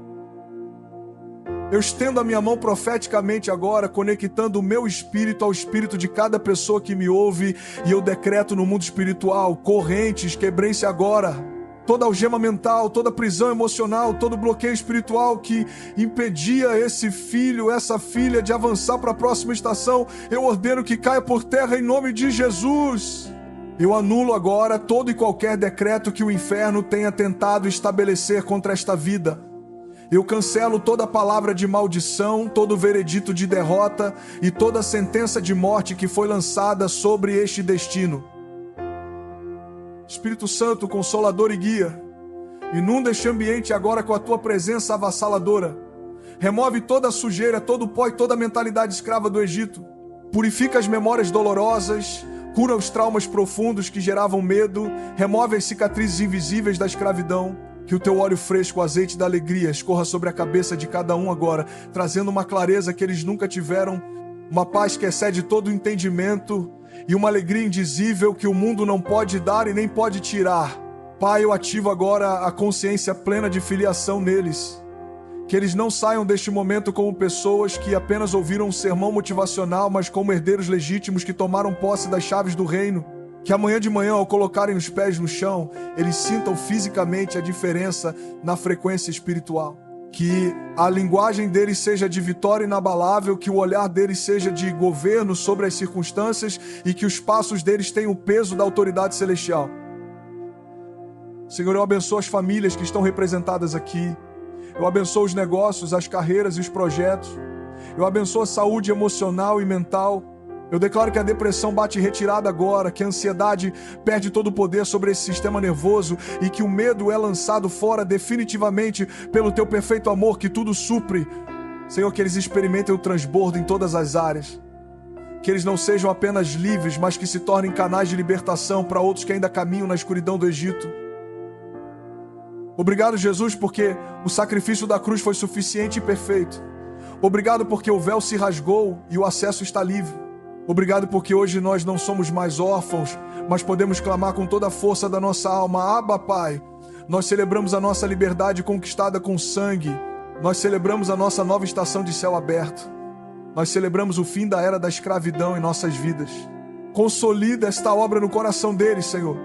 Eu estendo a minha mão profeticamente agora, conectando o meu espírito ao espírito de cada pessoa que me ouve, e eu decreto no mundo espiritual: correntes, quebrem-se agora. Toda algema mental, toda prisão emocional, todo bloqueio espiritual que impedia esse filho, essa filha de avançar para a próxima estação, eu ordeno que caia por terra em nome de Jesus. Eu anulo agora todo e qualquer decreto que o inferno tenha tentado estabelecer contra esta vida. Eu cancelo toda palavra de maldição, todo veredito de derrota e toda sentença de morte que foi lançada sobre este destino. Espírito Santo, Consolador e Guia, inunda este ambiente agora com a Tua presença avassaladora. Remove toda a sujeira, todo o pó e toda a mentalidade escrava do Egito. Purifica as memórias dolorosas, cura os traumas profundos que geravam medo, remove as cicatrizes invisíveis da escravidão. Que o Teu óleo fresco, o azeite da alegria, escorra sobre a cabeça de cada um agora, trazendo uma clareza que eles nunca tiveram, uma paz que excede todo o entendimento e uma alegria indizível que o mundo não pode dar e nem pode tirar. Pai, eu ativo agora a consciência plena de filiação neles. Que eles não saiam deste momento como pessoas que apenas ouviram um sermão motivacional, mas como herdeiros legítimos que tomaram posse das chaves do reino. Que amanhã de manhã, ao colocarem os pés no chão, eles sintam fisicamente a diferença na frequência espiritual. Que a linguagem deles seja de vitória inabalável, que o olhar deles seja de governo sobre as circunstâncias e que os passos deles tenham o peso da autoridade celestial. Senhor, eu abençoo as famílias que estão representadas aqui. Eu abençoo os negócios, as carreiras e os projetos. Eu abençoo a saúde emocional e mental. Eu declaro que a depressão bate retirada agora, que a ansiedade perde todo o poder sobre esse sistema nervoso e que o medo é lançado fora definitivamente pelo Teu perfeito amor que tudo supre. Senhor, que eles experimentem o transbordo em todas as áreas. Que eles não sejam apenas livres, mas que se tornem canais de libertação para outros que ainda caminham na escuridão do Egito. Obrigado, Jesus, porque o sacrifício da cruz foi suficiente e perfeito. Obrigado porque o véu se rasgou e o acesso está livre. Obrigado porque hoje nós não somos mais órfãos, mas podemos clamar com toda a força da nossa alma: Abba, Pai. Nós celebramos a nossa liberdade conquistada com sangue. Nós celebramos a nossa nova estação de céu aberto. Nós celebramos o fim da era da escravidão em nossas vidas. Consolida esta obra no coração deles, Senhor.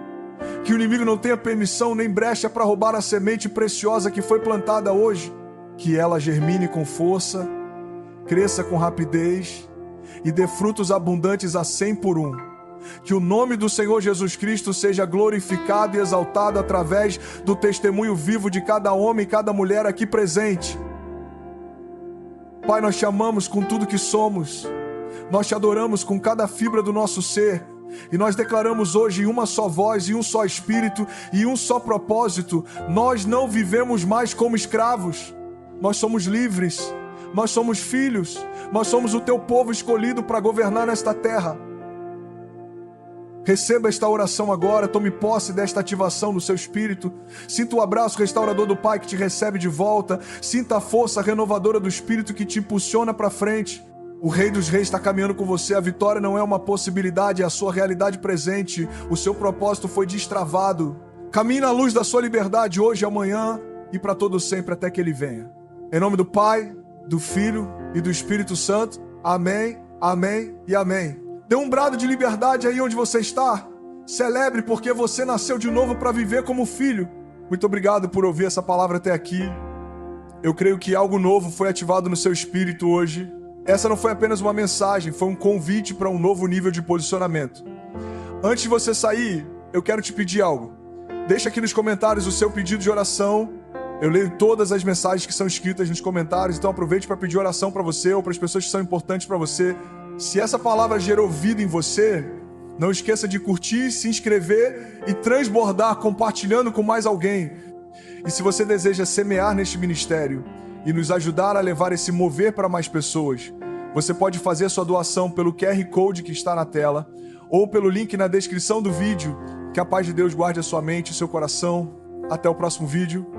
Que o inimigo não tenha permissão nem brecha para roubar a semente preciosa que foi plantada hoje. Que ela germine com força, cresça com rapidez e dê frutos abundantes a 100 por 1. Que o nome do Senhor Jesus Cristo seja glorificado e exaltado através do testemunho vivo de cada homem e cada mulher aqui presente. Pai, nós te amamos com tudo que somos. Nós te adoramos com cada fibra do nosso ser. E nós declaramos hoje em uma só voz, em um só espírito e um só propósito: nós não vivemos mais como escravos. Nós somos livres. Nós somos filhos. Nós somos o teu povo escolhido para governar nesta terra. Receba esta oração agora, tome posse desta ativação no seu espírito. Sinta o abraço restaurador do Pai que te recebe de volta. Sinta a força renovadora do Espírito que te impulsiona para frente. O Rei dos Reis está caminhando com você. A vitória não é uma possibilidade, é a sua realidade presente. O seu propósito foi destravado. Caminhe na luz da sua liberdade hoje, amanhã e para todo sempre até que Ele venha. Em nome do Pai, do Filho e do Espírito Santo. Amém, amém e amém. Dê um brado de liberdade aí onde você está. Celebre porque você nasceu de novo para viver como filho. Muito obrigado por ouvir essa palavra até aqui. Eu creio que algo novo foi ativado no seu espírito hoje. Essa não foi apenas uma mensagem, foi um convite para um novo nível de posicionamento. Antes de você sair, eu quero te pedir algo. Deixa aqui nos comentários o seu pedido de oração. Eu leio todas as mensagens que são escritas nos comentários, então aproveite para pedir oração para você ou para as pessoas que são importantes para você. Se essa palavra gerou vida em você, não esqueça de curtir, se inscrever e transbordar compartilhando com mais alguém. E se você deseja semear neste ministério e nos ajudar a levar esse mover para mais pessoas, você pode fazer sua doação pelo QR Code que está na tela ou pelo link na descrição do vídeo. Que a paz de Deus guarde a sua mente e o seu coração. Até o próximo vídeo.